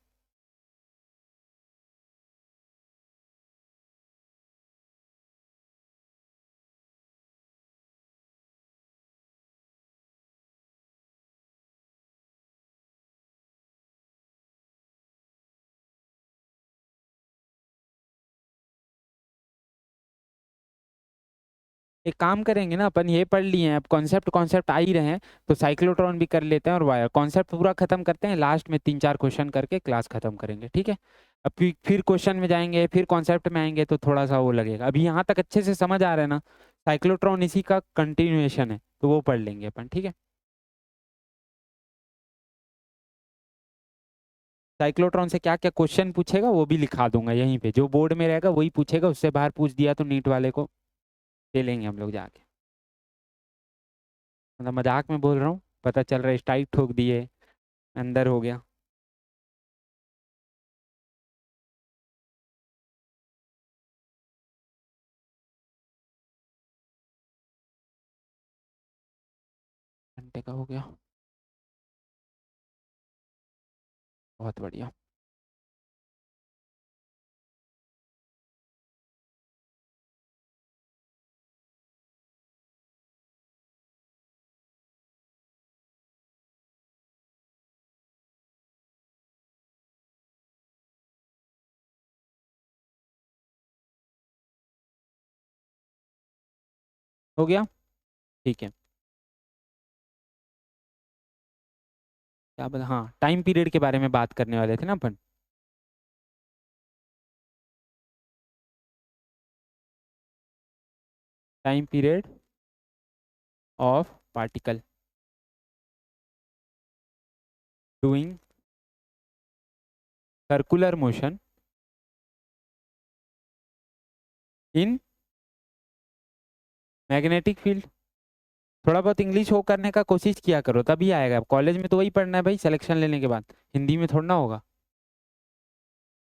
एक काम करेंगे ना अपन, ये पढ़ लिए हैं अब, कॉन्सेप्ट कॉन्सेप्ट आ ही रहे हैं, तो साइक्लोट्रॉन भी कर लेते हैं, और वायर कॉन्सेप्ट पूरा खत्म करते हैं, लास्ट में 3-4 क्वेश्चन करके क्लास खत्म करेंगे, ठीक है। अब फिर क्वेश्चन में जाएंगे, फिर कॉन्सेप्ट में आएंगे, तो थोड़ा सा वो लगेगा। अभी यहाँ तक अच्छे से समझ आ रहा है ना, साइक्लोट्रॉन इसी का कंटिन्यूएशन है, तो वो पढ़ लेंगे अपन, ठीक है। साइक्लोट्रॉन से क्या क्या क्वेश्चन पूछेगा वो भी लिखा दूंगा यहीं पे, जो बोर्ड में रहेगा वही पूछेगा, उससे बाहर पूछ दिया तो नीट वाले को दे लेंगे हम लोग जाके। मतलब मजाक में बोल रहा हूँ, पता चल रहा है स्ट्राइक ठोक दिए, अंदर हो गया। घंटे का हो गया, बहुत बढ़िया। हो गया, ठीक है। क्या बता, हाँ टाइम पीरियड के बारे में बात करने वाले थे ना अपन। Time period of particle doing circular motion in magnetic field. थोड़ा बहुत इंग्लिश हो करने का कोशिश किया करो, तभी आएगा। कॉलेज में तो वही पढ़ना है भाई, सिलेक्शन लेने के बाद हिंदी में थोड़ा ना होगा।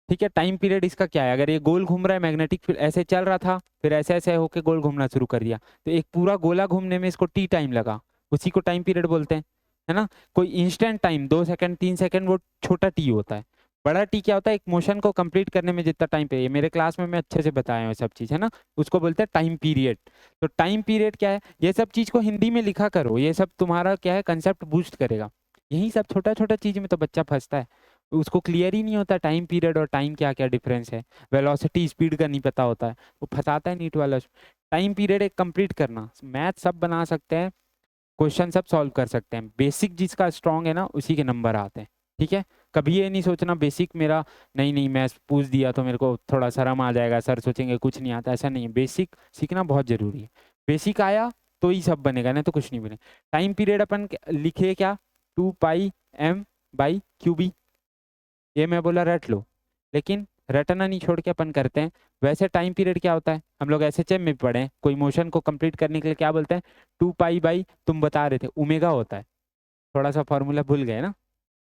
ठीक है, टाइम पीरियड इसका क्या है, अगर ये गोल घूम रहा है, मैग्नेटिक फील्ड ऐसे चल रहा था, फिर ऐसे ऐसे होके गोल घूमना शुरू कर दिया, तो एक पूरा गोला घूमने में इसको टी टाइम लगा, उसी को टाइम पीरियड बोलते हैं, है ना। कोई इंस्टेंट टाइम 2 सेकंड 3 सेकंड, वो छोटा टी होता है। बड़ा टी क्या होता है, एक मोशन को कंप्लीट करने में जितना टाइम पे, मेरे क्लास में मैं अच्छे से बताया हूँ सब चीज़, है ना, उसको बोलते हैं टाइम पीरियड। तो टाइम पीरियड क्या है, ये सब चीज़ को हिंदी में लिखा करो, ये सब तुम्हारा क्या है, कंसेप्ट बूस्ट करेगा। यही सब छोटा छोटा चीज़ में तो बच्चा फंसता है, उसको क्लियर ही नहीं होता टाइम पीरियड और टाइम क्या क्या डिफरेंस है, वेलोसिटी स्पीड का नहीं पता होता है, वो फंसाता है नीट वाला। टाइम पीरियड एक कंप्लीट करना, मैथ सब बना सकते हैं, क्वेश्चन सब सॉल्व कर सकते हैं, बेसिक जिसका स्ट्रांग है ना उसी के नंबर आते हैं, ठीक है। कभी ये नहीं सोचना बेसिक मेरा नहीं नहीं मैं पूछ दिया तो मेरे को थोड़ा शर्म आ जाएगा, सर सोचेंगे कुछ नहीं आता, ऐसा नहीं है। बेसिक सीखना बहुत जरूरी है। बेसिक आया तो ही सब बनेगा, नहीं तो कुछ नहीं बनेगा। टाइम पीरियड अपन लिखे क्या, 2πm/QB। ये मैं बोला रट लो, लेकिन रटना नहीं छोड़ के अपन करते हैं। वैसे टाइम पीरियड क्या होता है, हम लोग एसएचएम में पढ़े हैं, कोई मोशन को कंप्लीट करने के लिए क्या बोलते हैं, 2π तुम बता रहे थे ओमेगा होता है, थोड़ा सा फॉर्मूला भूल गए ना,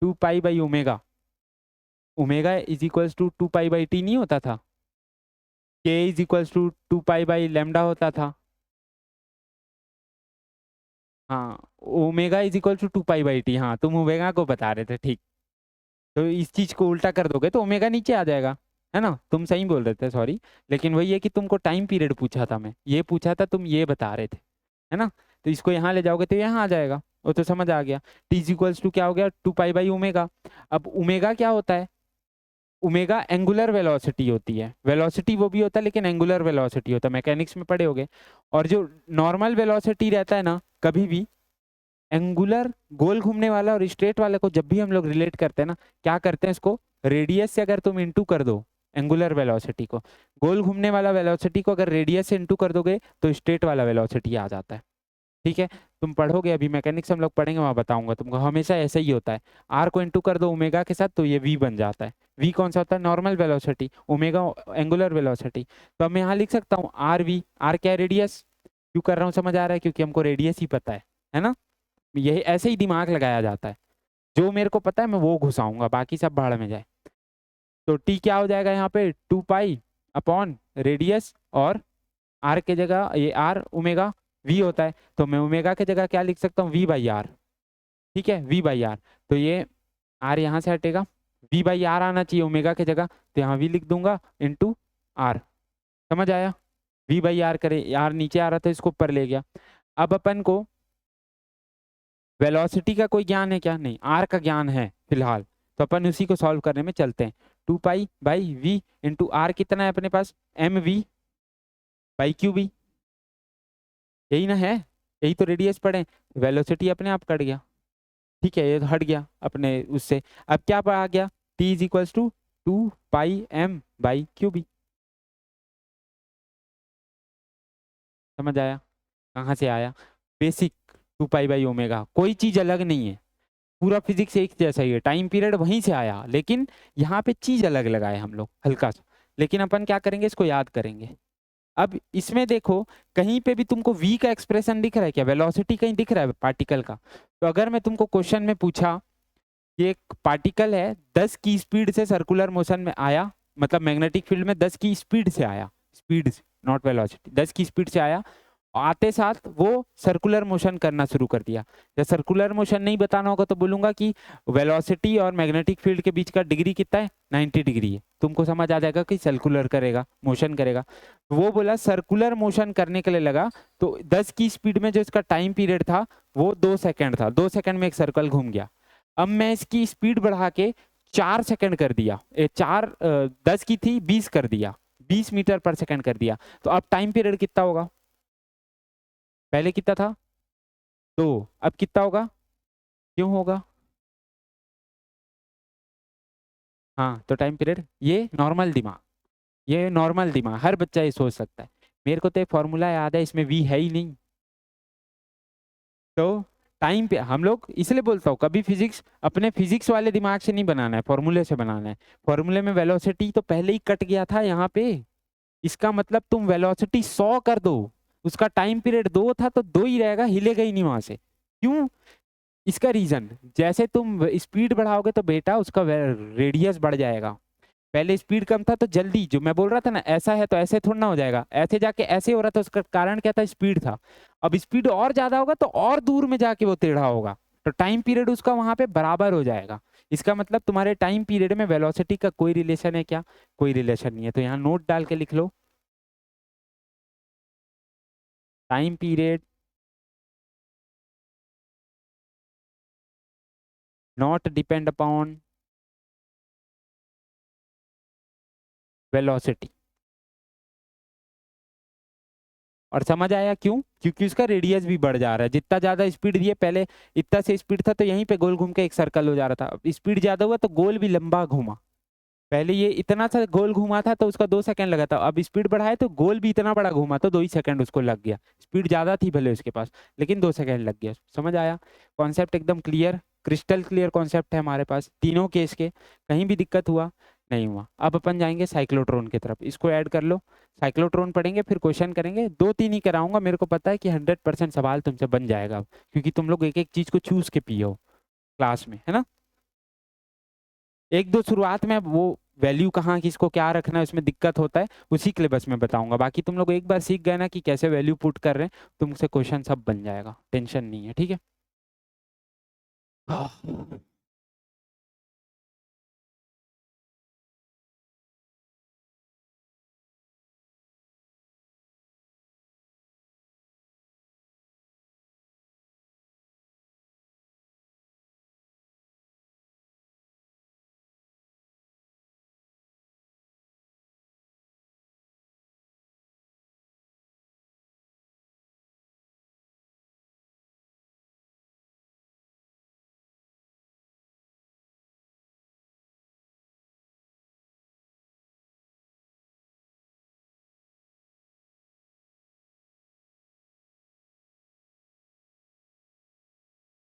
2π/ओमेगा। Omega is equals to 2π/t नहीं होता था, k इज इक्वल्स टू 2π/λ होता था। हाँ, omega is equal to 2π/t, हाँ तुम ओमेगा को बता रहे थे, ठीक। तो इस चीज को उल्टा कर दोगे तो ओमेगा नीचे आ जाएगा, है ना, तुम सही बोल रहे थे, सॉरी। लेकिन वही है कि तुमको टाइम पीरियड पूछा था, मैं ये पूछा था, तुम ये बता रहे थे, है ना। तो इसको यहाँ ले जाओगे तो यहाँ आ जाएगा, वो तो समझ आ गया। टी इज इक्वल्स टू क्या हो गया, 2π/ओमेगा। अब ओमेगा क्या होता है, ओमेगा एंगुलर वेलोसिटी होती है, वेलोसिटी वो भी होता है लेकिन एंगुलर वेलोसिटी होता है, मैकेनिक्स में पढ़े होगे। और जो नॉर्मल वेलोसिटी रहता है ना, कभी भी एंगुलर गोल घूमने वाला और स्ट्रेट वाले को जब भी हम लोग रिलेट करते हैं ना, क्या करते हैं, इसको रेडियस से अगर तुम इंटू कर दो एंगुलर वेलोसिटी को, गोल घूमने वाला वेलोसिटी को अगर रेडियस से इंटू कर दोगे तो स्ट्रेट वाला वेलोसिटी आ जाता है। ठीक है, तुम पढ़ोगे अभी मैकेनिक्स हम लोग पढ़ेंगे, वहां बताऊंगा तुमको, हमेशा ऐसा ही होता है। आर को इंटू कर दो ओमेगा के साथ तो ये वी बन जाता है। वी कौन सा होता है, normal velocity, omega angular velocity. तो अब मैं यहाँ लिख सकता हूँ आर वी, आर क्या है, रेडियस। क्यों कर रहा हूँ समझ आ रहा है, क्योंकि हमको रेडियस ही पता है ना। यही ऐसे ही दिमाग लगाया जाता है, जो मेरे को पता है मैं वो घुसाऊंगा, बाकी सब भाड़ में जाए। तो टी क्या हो जाएगा यहाँ पे, 2π/रेडियस, और आर के जगह ये आर ओमेगा वी होता है, तो मैं ओमेगा के जगह क्या लिख सकता हूँ, v/r। ठीक है, v/r। तो ये आर यहाँ से हटेगा, v/r आना चाहिए ओमेगा के जगह, तो यहाँ v लिख दूंगा इंटू आर। समझ आया, v/r करे, आर नीचे आ रहा था इसको ऊपर ले गया। अब अपन को वेलोसिटी का कोई ज्ञान है क्या, नहीं, आर का ज्ञान है फिलहाल, तो अपन उसी को सॉल्व करने में चलते हैं। 2π/v इंटू आर कितना है अपने पास, mv/qb, यही ना है, यही तो रेडियस पढ़े, वेलोसिटी अपने आप कट गया। ठीक है, ये तो हट गया अपने उससे। अब क्या आ गया, t is equals to 2πm/qb। समझ आया, कहाँ से आया, बेसिक 2π/ओमेगा, कोई चीज अलग नहीं है, पूरा फिजिक्स एक जैसा ही है, टाइम पीरियड वहीं से आया, लेकिन यहाँ पे चीज अलग लगाए हम लोग हल्का सा। लेकिन अपन क्या करेंगे, इसको याद करेंगे। अब इसमें देखो, कहीं पे भी तुमको v का एक्सप्रेशन दिख रहा है क्या, वेलोसिटी कहीं दिख रहा है पार्टिकल का। तो अगर मैं तुमको क्वेश्चन में पूछा कि एक पार्टिकल है 10 की स्पीड से सर्कुलर मोशन में आया, मतलब मैग्नेटिक फील्ड में 10 की स्पीड से आया, स्पीड नॉट वेलोसिटी, 10 की स्पीड से आया, आते साथ वो सर्कुलर मोशन करना शुरू कर दिया। जब सर्कुलर मोशन नहीं बताना होगा तो बोलूंगा कि वेलोसिटी और मैग्नेटिक फील्ड के बीच का डिग्री कितना है, 90 डिग्री है, तुमको समझ आ जाएगा कि सर्कुलर करेगा, मोशन करेगा। वो बोला सर्कुलर मोशन करने के लिए लगा, तो 10 की स्पीड में जो इसका टाइम पीरियड था वो 2 सेकेंड था, 2 सेकेंड में एक सर्कल घूम गया। अब मैं इसकी स्पीड बढ़ा के 4 सेकेंड कर दिया, 10 की थी 20 कर दिया, 20 मीटर पर सेकेंड कर दिया, तो अब टाइम पीरियड कितना होगा, पहले कितना था 2, अब कितना होगा, क्यों होगा, हाँ तो टाइम पीरियड, ये नॉर्मल दिमाग हर बच्चा ये सोच सकता है। मेरे को तो एक फॉर्मूला याद है, इसमें वी है ही नहीं। तो टाइम पे हम लोग, इसलिए बोलता हूँ कभी फिजिक्स अपने फिजिक्स वाले दिमाग से नहीं बनाना है, फॉर्मूले से बनाना है। फॉर्मूले में वेलोसिटी तो पहले ही कट गया था यहाँ पे, इसका मतलब तुम वेलोसिटी 100 कर दो, उसका टाइम पीरियड 2 था तो 2 ही रहेगा, हिलेगा ही नहीं वहां से। क्यों, इसका रीजन, जैसे तुम स्पीड बढ़ाओगे तो बेटा उसका रेडियस बढ़ जाएगा। पहले स्पीड कम था तो जल्दी, जो मैं बोल रहा था ना ऐसा है तो ऐसे थोड़ा ना हो जाएगा, ऐसे जाके ऐसे हो रहा था, उसका कारण क्या था, स्पीड था। अब स्पीड और ज्यादा होगा तो और दूर में जाके वो टेढ़ा होगा, तो टाइम पीरियड उसका वहां पे बराबर हो जाएगा। इसका मतलब तुम्हारे टाइम पीरियड में वेलोसिटी का कोई रिलेशन है क्या, कोई रिलेशन नहीं है। तो यहाँ नोट डाल के लिख लो, time period not depend upon velocity. और समझ आया क्यों? क्योंकि उसका रेडियस भी बढ़ जा रहा है। जितना ज़्यादा स्पीड दिए, पहले इतना से स्पीड था तो यहीं पे गोल घूम के एक सर्कल हो जा रहा था, अब स्पीड ज़्यादा हुआ तो गोल भी लंबा घूमा। पहले ये इतना सा गोल घूमा था तो उसका 2 सेकंड लगा था, अब स्पीड बढ़ाए तो गोल भी इतना बड़ा घूमा तो 2 ही सेकंड उसको लग गया। स्पीड ज़्यादा थी भले उसके पास, लेकिन 2 सेकंड लग गया। समझ आया? कॉन्सेप्ट एकदम क्लियर, क्रिस्टल क्लियर कॉन्सेप्ट है हमारे पास तीनों केस के। कहीं भी दिक्कत हुआ नहीं हुआ। अब अपन जाएंगे साइक्लोट्रॉन की तरफ, इसको ऐड कर लो। साइक्लोट्रॉन पढ़ेंगे, फिर क्वेश्चन करेंगे। 2-3 ही कराऊंगा, मेरे को पता है कि 100% सवाल तुमसे बन जाएगा अब, क्योंकि तुम लोग एक एक चीज को चूज के पिए हो क्लास में, है ना। एक दो शुरुआत में वो वैल्यू कहाँ किसको क्या रखना है उसमें दिक्कत होता है, उसी के लिए बस मैं बताऊंगा। बाकी तुम लोग एक बार सीख गए ना कि कैसे वैल्यू पुट कर रहे हैं, तुमसे क्वेश्चन सब बन जाएगा, टेंशन नहीं है, ठीक है।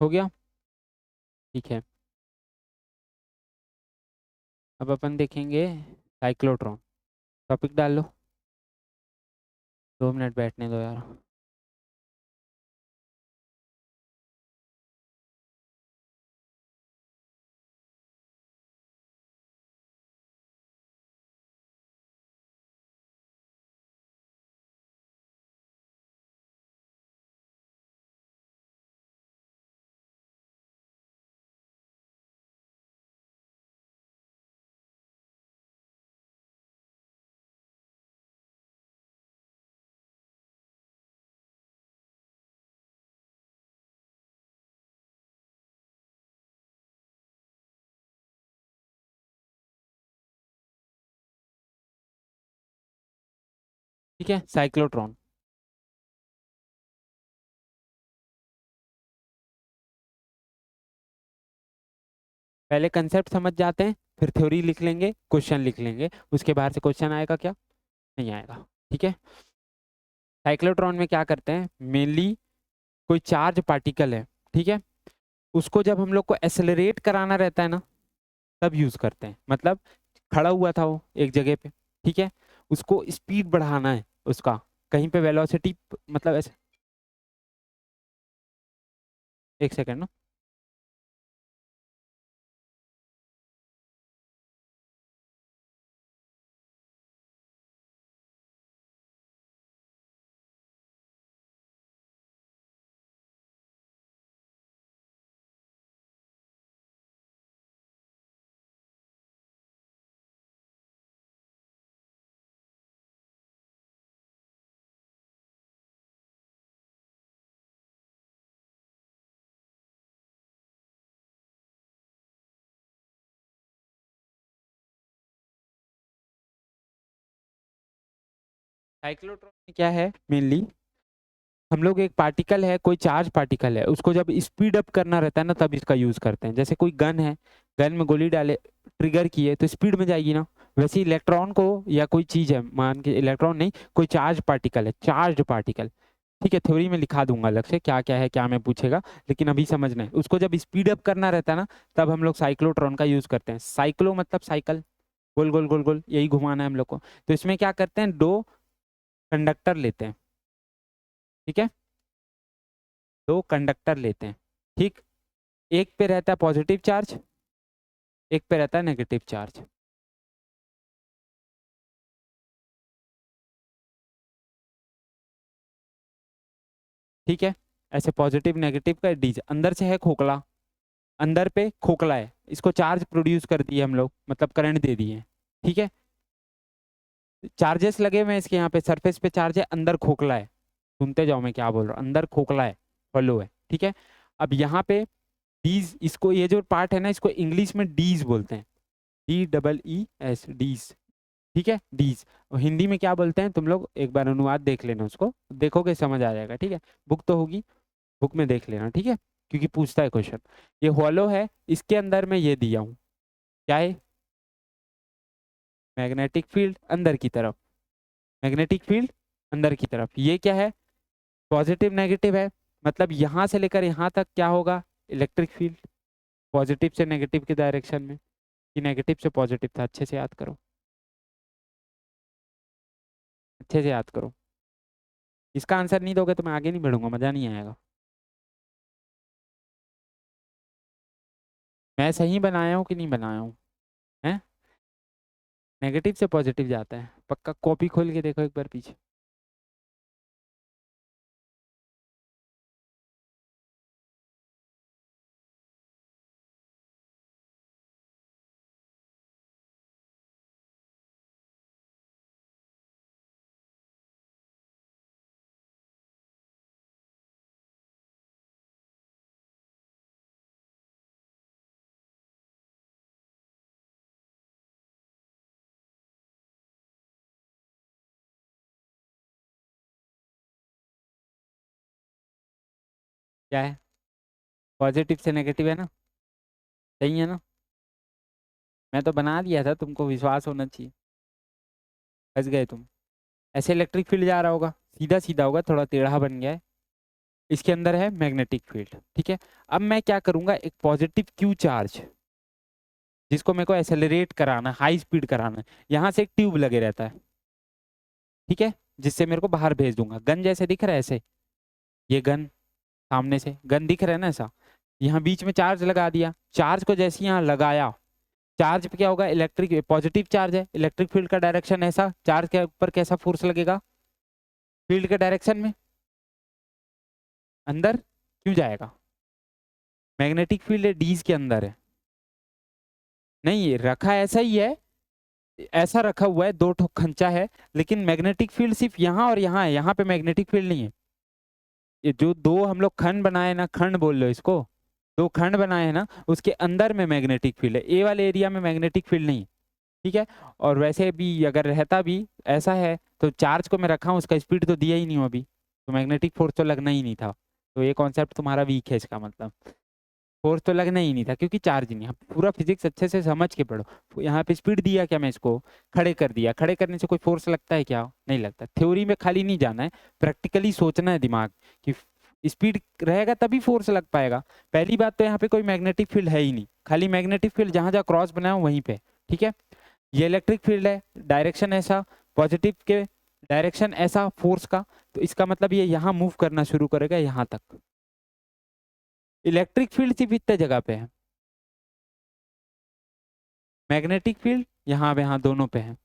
हो गया, ठीक है। अब अपन देखेंगे साइक्लोट्रॉन। टॉपिक डाल लो, 2 मिनट बैठने दो यार। ठीक है, साइक्लोट्रॉन। पहले कंसेप्ट समझ जाते हैं, फिर थ्योरी लिख लेंगे, क्वेश्चन लिख लेंगे, उसके बाहर से क्वेश्चन आएगा क्या? नहीं आएगा, ठीक है। साइक्लोट्रॉन में क्या करते हैं मेनली, कोई चार्ज पार्टिकल है, ठीक है, उसको जब हम लोग को एक्सेलरेट कराना रहता है ना, तब यूज करते हैं। मतलब खड़ा हुआ था वो एक जगह पे, ठीक है, उसको स्पीड बढ़ाना है उसका, कहीं पे वेलोसिटी, मतलब ऐसे। एक सेकंड ना। साइक्लोट्रॉन में क्या है मेनली, हम लोग एक पार्टिकल है, कोई चार्ज पार्टिकल है, उसको जब स्पीड अप करना रहता है ना, तब इसका यूज करते हैं। जैसे कोई गन है, गन में गोली डाले, ट्रिगर किए तो स्पीड में जाएगी ना, वैसे इलेक्ट्रॉन को, या कोई चीज है, मान के इलेक्ट्रॉन नहीं, कोई चार्ज पार्टिकल है, चार्ज पार्टिकल, ठीक है, थ्योरी में लिखा दूंगा अलग से क्या क्या है, क्या मैं पूछेगा, लेकिन अभी समझना है। उसको जब स्पीड अप करना रहता है ना, तब हम लोग साइक्लोट्रॉन का यूज करते हैं। साइक्लो मतलब साइकिल, गोल गोल गोल गोल, यही घुमाना है हम लोग को। तो इसमें क्या करते हैं, 2 कंडक्टर लेते हैं, ठीक है, 2 कंडक्टर लेते हैं, ठीक। एक पे रहता है पॉजिटिव चार्ज, एक पे रहता है नेगेटिव चार्ज, ठीक है। ऐसे पॉजिटिव नेगेटिव का डीज अंदर से है खोखला, अंदर पे खोखला है, इसको चार्ज प्रोड्यूस कर दिए हम लोग, मतलब करंट दे दिए, ठीक है। चार्जेस लगे हुए हैं इसके, यहाँ पे सरफेस पे चार्ज है, अंदर खोखला है। सुनते जाओ मैं क्या बोल रहा हूँ, अंदर खोखला है, फॉलो है, ठीक है। अब यहाँ पे डीज, इसको ये जो पार्ट है ना, इसको इंग्लिश में डीज बोलते हैं, DEES, डीज। ठीक है, डीज। हिंदी में क्या बोलते हैं तुम लोग एक बार अनुवाद देख लेना, उसको देखोगे समझ आ जाएगा। ठीक है, बुक तो होगी, बुक में देख लेना। ठीक है, क्योंकि पूछता है क्वेश्चन। ये हॉलो है, इसके अंदर मैं ये दिया हूँ, क्या है, मैग्नेटिक फील्ड अंदर की तरफ, मैग्नेटिक फील्ड अंदर की तरफ। ये क्या है, पॉजिटिव नेगेटिव है, मतलब यहां से लेकर यहां तक क्या होगा, इलेक्ट्रिक फील्ड। पॉजिटिव से नेगेटिव की डायरेक्शन में, कि नेगेटिव से पॉजिटिव था, अच्छे से याद करो, अच्छे से याद करो। इसका आंसर नहीं दोगे तो मैं आगे नहीं बढ़ूंगा, मजा नहीं आएगा। मैं सही बनाया हूँ कि नहीं बनाया हूँ, हैं? नेगेटिव से पॉजिटिव जाता है, पक्का कॉपी खोल के देखो एक बार पीछे। क्या है, पॉजिटिव से नेगेटिव है ना, सही है ना? मैं तो बना दिया था, तुमको विश्वास होना चाहिए। फंस गए तुम। ऐसे इलेक्ट्रिक फील्ड जा रहा होगा, सीधा सीधा होगा, थोड़ा टेढ़ा बन गया है, इसके अंदर है मैग्नेटिक फील्ड। ठीक है, अब मैं क्या करूंगा, एक पॉजिटिव क्यू चार्ज, जिसको मेरे को एक्सेलरेट कराना, हाई स्पीड कराना है, यहाँ से एक ट्यूब लगे रहता है, ठीक है, जिससे मेरे को बाहर भेज दूंगा। गन जैसे दिख रहा है ऐसे, ये गन, सामने से गन दिख रहा है ना ऐसा, यहाँ बीच में चार्ज लगा दिया। चार्ज को जैसे यहाँ लगाया, चार्ज पे क्या होगा, इलेक्ट्रिक, पॉजिटिव चार्ज है, इलेक्ट्रिक फील्ड का डायरेक्शन ऐसा, चार्ज के ऊपर कैसा फोर्स लगेगा, फील्ड के डायरेक्शन में, अंदर क्यों जाएगा, मैग्नेटिक फील्ड है डीज के अंदर है। नहीं, ये रखा ऐसा ही है, ऐसा रखा हुआ है, दो ठो खंचा है, लेकिन मैग्नेटिक फील्ड सिर्फ यहाँ और यहाँ है, यहाँ पे मैग्नेटिक फील्ड नहीं है। ये जो दो हम लोग खंड बनाए ना, खंड बोल लो इसको, दो खंड बनाए हैं ना, उसके अंदर में मैग्नेटिक फील्ड है, ए वाले एरिया में मैग्नेटिक फील्ड नहीं। ठीक है, और वैसे भी अगर रहता भी ऐसा है तो चार्ज को मैं रखा हूँ, उसका स्पीड तो दिया ही नहीं हूँ अभी, तो मैग्नेटिक फोर्स तो लगना ही नहीं था। तो ये कॉन्सेप्ट तुम्हारा वीक है, इसका मतलब फोर्स तो लगना ही नहीं था क्योंकि चार्ज नहीं है। पूरा फिजिक्स अच्छे से समझ के पढ़ो। यहाँ पे स्पीड दिया क्या, मैं इसको खड़े कर दिया, खड़े करने से कोई फोर्स लगता है क्या, नहीं लगता। थ्योरी में खाली नहीं जाना है, प्रैक्टिकली सोचना है दिमाग कि स्पीड रहेगा तभी फोर्स लग पाएगा। पहली बात तो यहाँ पे कोई मैग्नेटिक फील्ड है ही नहीं, खाली मैग्नेटिक फील्ड जहां जहां क्रॉस बनाया हो वहीं पे। ठीक है, ये इलेक्ट्रिक फील्ड है, डायरेक्शन ऐसा, पॉजिटिव के डायरेक्शन ऐसा फोर्स का, तो इसका मतलब ये यहाँ मूव करना शुरू करेगा यहाँ तक। इलेक्ट्रिक फील्ड सिर्फ इतने जगह पे है, मैग्नेटिक फील्ड यहाँ पे, यहाँ दोनों पे है।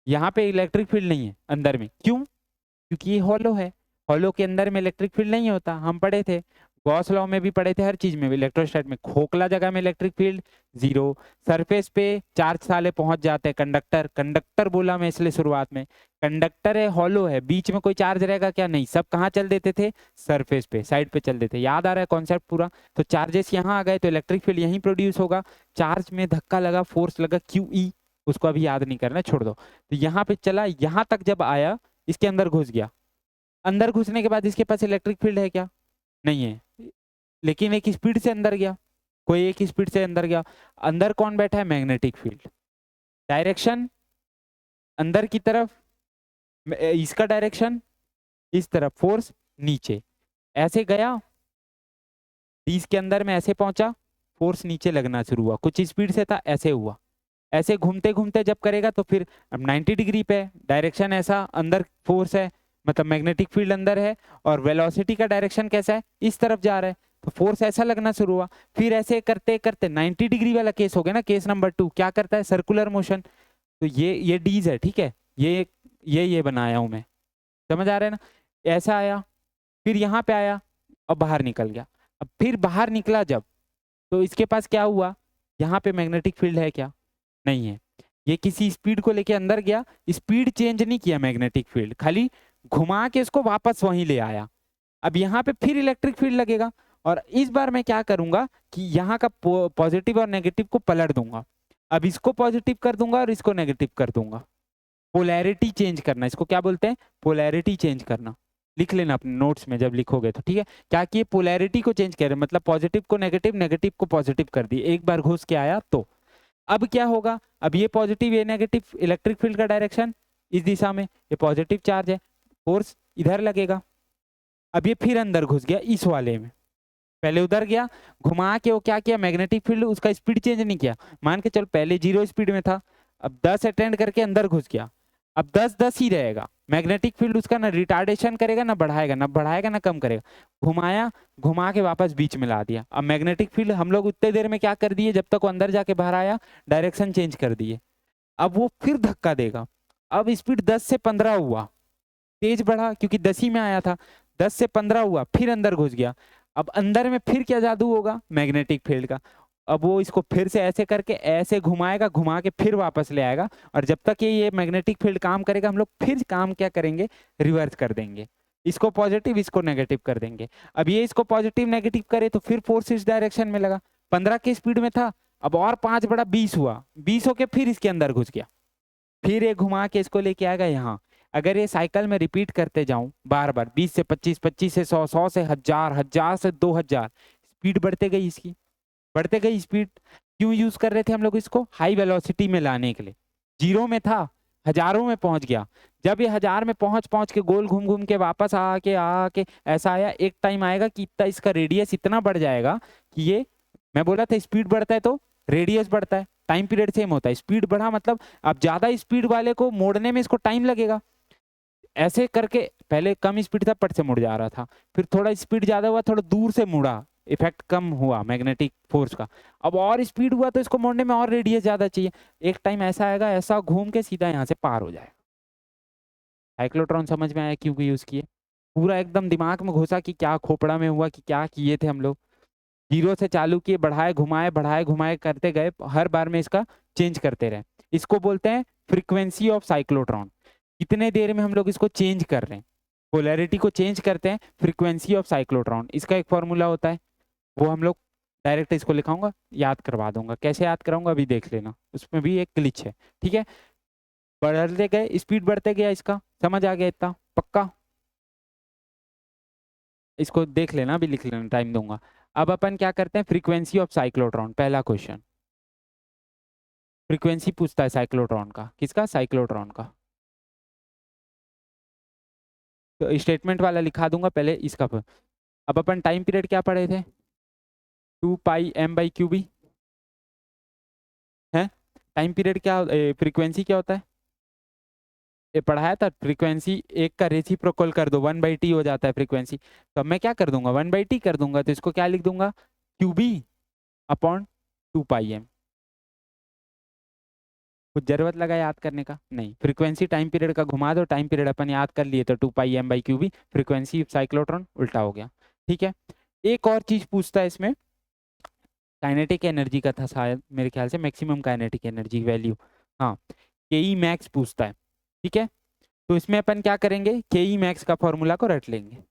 यहाँ पे इलेक्ट्रिक फील्ड नहीं है अंदर में, क्यों, क्योंकि ये हॉलो है, हॉलो के अंदर में इलेक्ट्रिक फील्ड नहीं होता, हम पढ़े थे, गॉस लॉ में भी पढ़े थे, हर चीज में भी, इलेक्ट्रोस्टैट में, खोखला जगह में इलेक्ट्रिक फील्ड जीरो, सरफेस पे चार्ज साले पहुंच जाते हैं, कंडक्टर, कंडक्टर बोला मैं इसलिए शुरुआत में, कंडक्टर है, हॉलो है, बीच में कोई चार्ज रहेगा क्या, नहीं, सब कहाँ चल देते थे, सरफेस पे, साइड पे चल देते, याद आ रहा है कॉन्सेप्ट पूरा। तो चार्जेस यहाँ आ गए तो इलेक्ट्रिक फील्ड यहीं प्रोड्यूस होगा, चार्ज में धक्का लगा, फोर्स लगा, क्यू ई, उसको अभी याद नहीं करना, छोड़ दो। तो यहाँ पे चला, यहाँ तक जब आया, इसके अंदर घुस गया, अंदर घुसने के बाद इसके पास इलेक्ट्रिक फील्ड है क्या, नहीं है, लेकिन एक स्पीड से अंदर गया, कोई एक स्पीड से अंदर गया, अंदर कौन बैठा है, मैग्नेटिक फील्ड, डायरेक्शन अंदर की तरफ, इसका डायरेक्शन इस तरफ, फोर्स नीचे, ऐसे गया, इसके अंदर में ऐसे पहुंचा, फोर्स नीचे लगना शुरू हुआ, कुछ स्पीड से था, ऐसे हुआ, ऐसे घूमते घूमते जब करेगा तो फिर अब 90 डिग्री पे, डायरेक्शन ऐसा, अंदर फोर्स है, मतलब मैग्नेटिक फील्ड अंदर है, और वेलोसिटी का डायरेक्शन कैसा है, इस तरफ जा रहा है, तो फोर्स ऐसा लगना शुरू हुआ, फिर ऐसे करते करते 90 डिग्री वाला केस हो गया ना, केस नंबर 2, क्या करता है, सर्कुलर मोशन। तो ये डीज है, ठीक है, ये बनाया हूं मैं, समझ आ रहा है ना, ऐसा आया, फिर यहाँ पे आया, अब बाहर निकल गया, अब फिर बाहर निकला जब, तो इसके पास क्या हुआ, यहाँ पे मैग्नेटिक फील्ड है क्या, नहीं है, ये किसी स्पीड को लेके अंदर गया, स्पीड चेंज नहीं किया मैग्नेटिक फील्ड, खाली घुमा के इसको वापस वहीं ले आया। अब यहाँ पे फिर इलेक्ट्रिक फील्ड लगेगा, और इस बार मैं क्या करूंगा कि यहाँ का पॉजिटिव और नेगेटिव को पलट दूंगा, अब इसको पॉजिटिव कर दूंगा और इसको नेगेटिव कर दूंगा। पोलैरिटी चेंज करना, इसको क्या बोलते हैं? पोलैरिटी चेंज करना। लिख लेना अपने नोट्स में जब लिखोगे तो, ठीक है। क्या किए? पोलैरिटी को चेंज कर रहे हैं, मतलब पॉजिटिव को नेगेटिव, नेगेटिव को पॉजिटिव कर दिए, एक बार घुस के आया तो। अब क्या होगा? अब ये पॉजिटिव ये नेगेटिव, इलेक्ट्रिक फील्ड का डायरेक्शन इस दिशा में, ये पॉजिटिव चार्ज है, फोर्स इधर लगेगा। अब ये फिर अंदर घुस गया इस वाले में, पहले उधर गया, घुमा के वो क्या किया, मैग्नेटिक फील्ड उसका स्पीड चेंज नहीं किया। मान के चल पहले 0 स्पीड में था, अब 10 अटेंड करके अंदर घुस गया, अब 10 10 ही रहेगा। मैग्नेटिक फील्ड उसका ना रिटार्डेशन करेगा, ना बढ़ाएगा, ना बढ़ाएगा ना कम करेगा। घुमाया, घुमा के वापस बीच में ला दिया। अब मैग्नेटिक फील्ड हम लोग उतने देर में क्या कर दिए, जब तक वो अंदर जाके बाहर आया, डायरेक्शन चेंज कर दिए। अब वो फिर धक्का देगा। अब स्पीड 10 से 15 हुआ, तेज बढ़ा क्योंकि 10 ही में आया था, 10 से 15 हुआ, फिर अंदर घुस गया। अब अंदर में फिर क्या जादू होगा? मैग्नेटिक फील्ड का। अब वो इसको फिर से ऐसे करके ऐसे घुमाएगा, घुमा के फिर वापस ले आएगा। और जब तक ये मैग्नेटिक फील्ड काम करेगा, हम लोग फिर काम क्या करेंगे? रिवर्स कर देंगे, इसको पॉजिटिव इसको नेगेटिव कर देंगे। अब ये इसको पॉजिटिव नेगेटिव करे तो फिर फोर्स इस डायरेक्शन में लगा। 15 की स्पीड में था, अब और 5 बड़ा 20 हुआ, 20 होके फिर इसके अंदर घुस गया, फिर ये घुमा के इसको लेके आएगा यहाँ। अगर ये साइकिल में रिपीट करते जाऊं बार बार, 20 से 25, 25 से 100, 100 से 1000, 1000 से 2000, स्पीड बढ़ते गई इसकी, बढ़ते गई स्पीड। क्यों यूज कर रहे थे हम लोग इसको? हाई वेलोसिटी में लाने के लिए। 0 में था, हजारों में पहुंच गया। जब ये 1000 में पहुंच पहुंच के गोल घूम घूम के वापस आके आके ऐसा आया, एक टाइम आएगा कि इतना इसका रेडियस इतना बढ़ जाएगा कि ये, मैं बोला था स्पीड बढ़ता है तो रेडियस बढ़ता है, टाइम पीरियड सेम होता है। स्पीड बढ़ा मतलब अब ज्यादा स्पीड वाले को मोड़ने में इसको टाइम लगेगा। ऐसे करके पहले कम स्पीड था, पट से मुड़ जा रहा था, फिर थोड़ा स्पीड ज्यादा हुआ, थोड़ा दूर से मुड़ा, इफेक्ट कम हुआ मैग्नेटिक फोर्स का। अब और स्पीड हुआ तो इसको मोड़ने में और रेडियस ज्यादा चाहिए। एक टाइम ऐसा आएगा, ऐसा घूम के सीधा यहाँ से पार हो जाएगा। साइक्लोट्रॉन समझ में आया क्यों यूज किए? पूरा एकदम दिमाग में घुसा कि क्या खोपड़ा में हुआ, कि क्या किए थे हम लोग। 0 से चालू किए, बढ़ाए घुमाए करते गए, हर बार में इसका चेंज करते रहे। इसको बोलते हैं फ्रीक्वेंसी ऑफ साइक्लोट्रॉन। कितने देर में हम लोग इसको चेंज कर रहे हैं, पोलैरिटी को चेंज करते हैं, फ्रीक्वेंसी ऑफ साइक्लोट्रॉन। इसका एक फॉर्मूला होता है, वो हम लोग डायरेक्ट इसको लिखाऊंगा, याद करवा दूंगा। कैसे याद कराऊंगा अभी देख लेना, उसमें भी एक ग्लिच है, ठीक है। बढ़ते गए, स्पीड बढ़ते गया, इसका समझ आ गया इतना पक्का? इसको देख लेना, अभी लिख लेना, टाइम दूंगा। अब अपन क्या करते हैं, फ्रीक्वेंसी ऑफ साइक्लोट्रॉन, पहला क्वेश्चन। फ्रीक्वेंसी पूछता है साइक्लोट्रॉन का, किसका? साइक्लोट्रॉन का। तो स्टेटमेंट वाला लिखा दूंगा पहले इसका अब अपन टाइम पीरियड क्या पढ़े थे? 2 πm/क्यूबी है। टाइम पीरियड क्या, फ्रीक्वेंसी क्या होता है? ये पढ़ाया था, फ्रीक्वेंसी एक का रेसिप्रोकल कर दो, 1/t हो जाता है फ्रीक्वेंसी। तो अब मैं क्या कर दूंगा, 1/t कर दूंगा, तो इसको क्या लिख दूंगा? Q B upon 2 πm। कुछ जरूरत लगा याद करने का? नहीं। फ्रीक्वेंसी टाइम पीरियड का घुमा दो, टाइम पीरियड अपन याद कर लिए, तो 2 πm/क्यूबी फ्रीक्वेंसी साइक्लोट्रॉन उल्टा हो गया, ठीक है। एक और चीज पूछता है इसमें, काइनेटिक एनर्जी का था शायद, मेरे ख्याल से मैक्सिमम काइनेटिक एनर्जी वैल्यू, हाँ, के ई मैक्स पूछता है, ठीक है। तो इसमें अपन क्या करेंगे, के ई मैक्स का फॉर्मूला को रट लेंगे।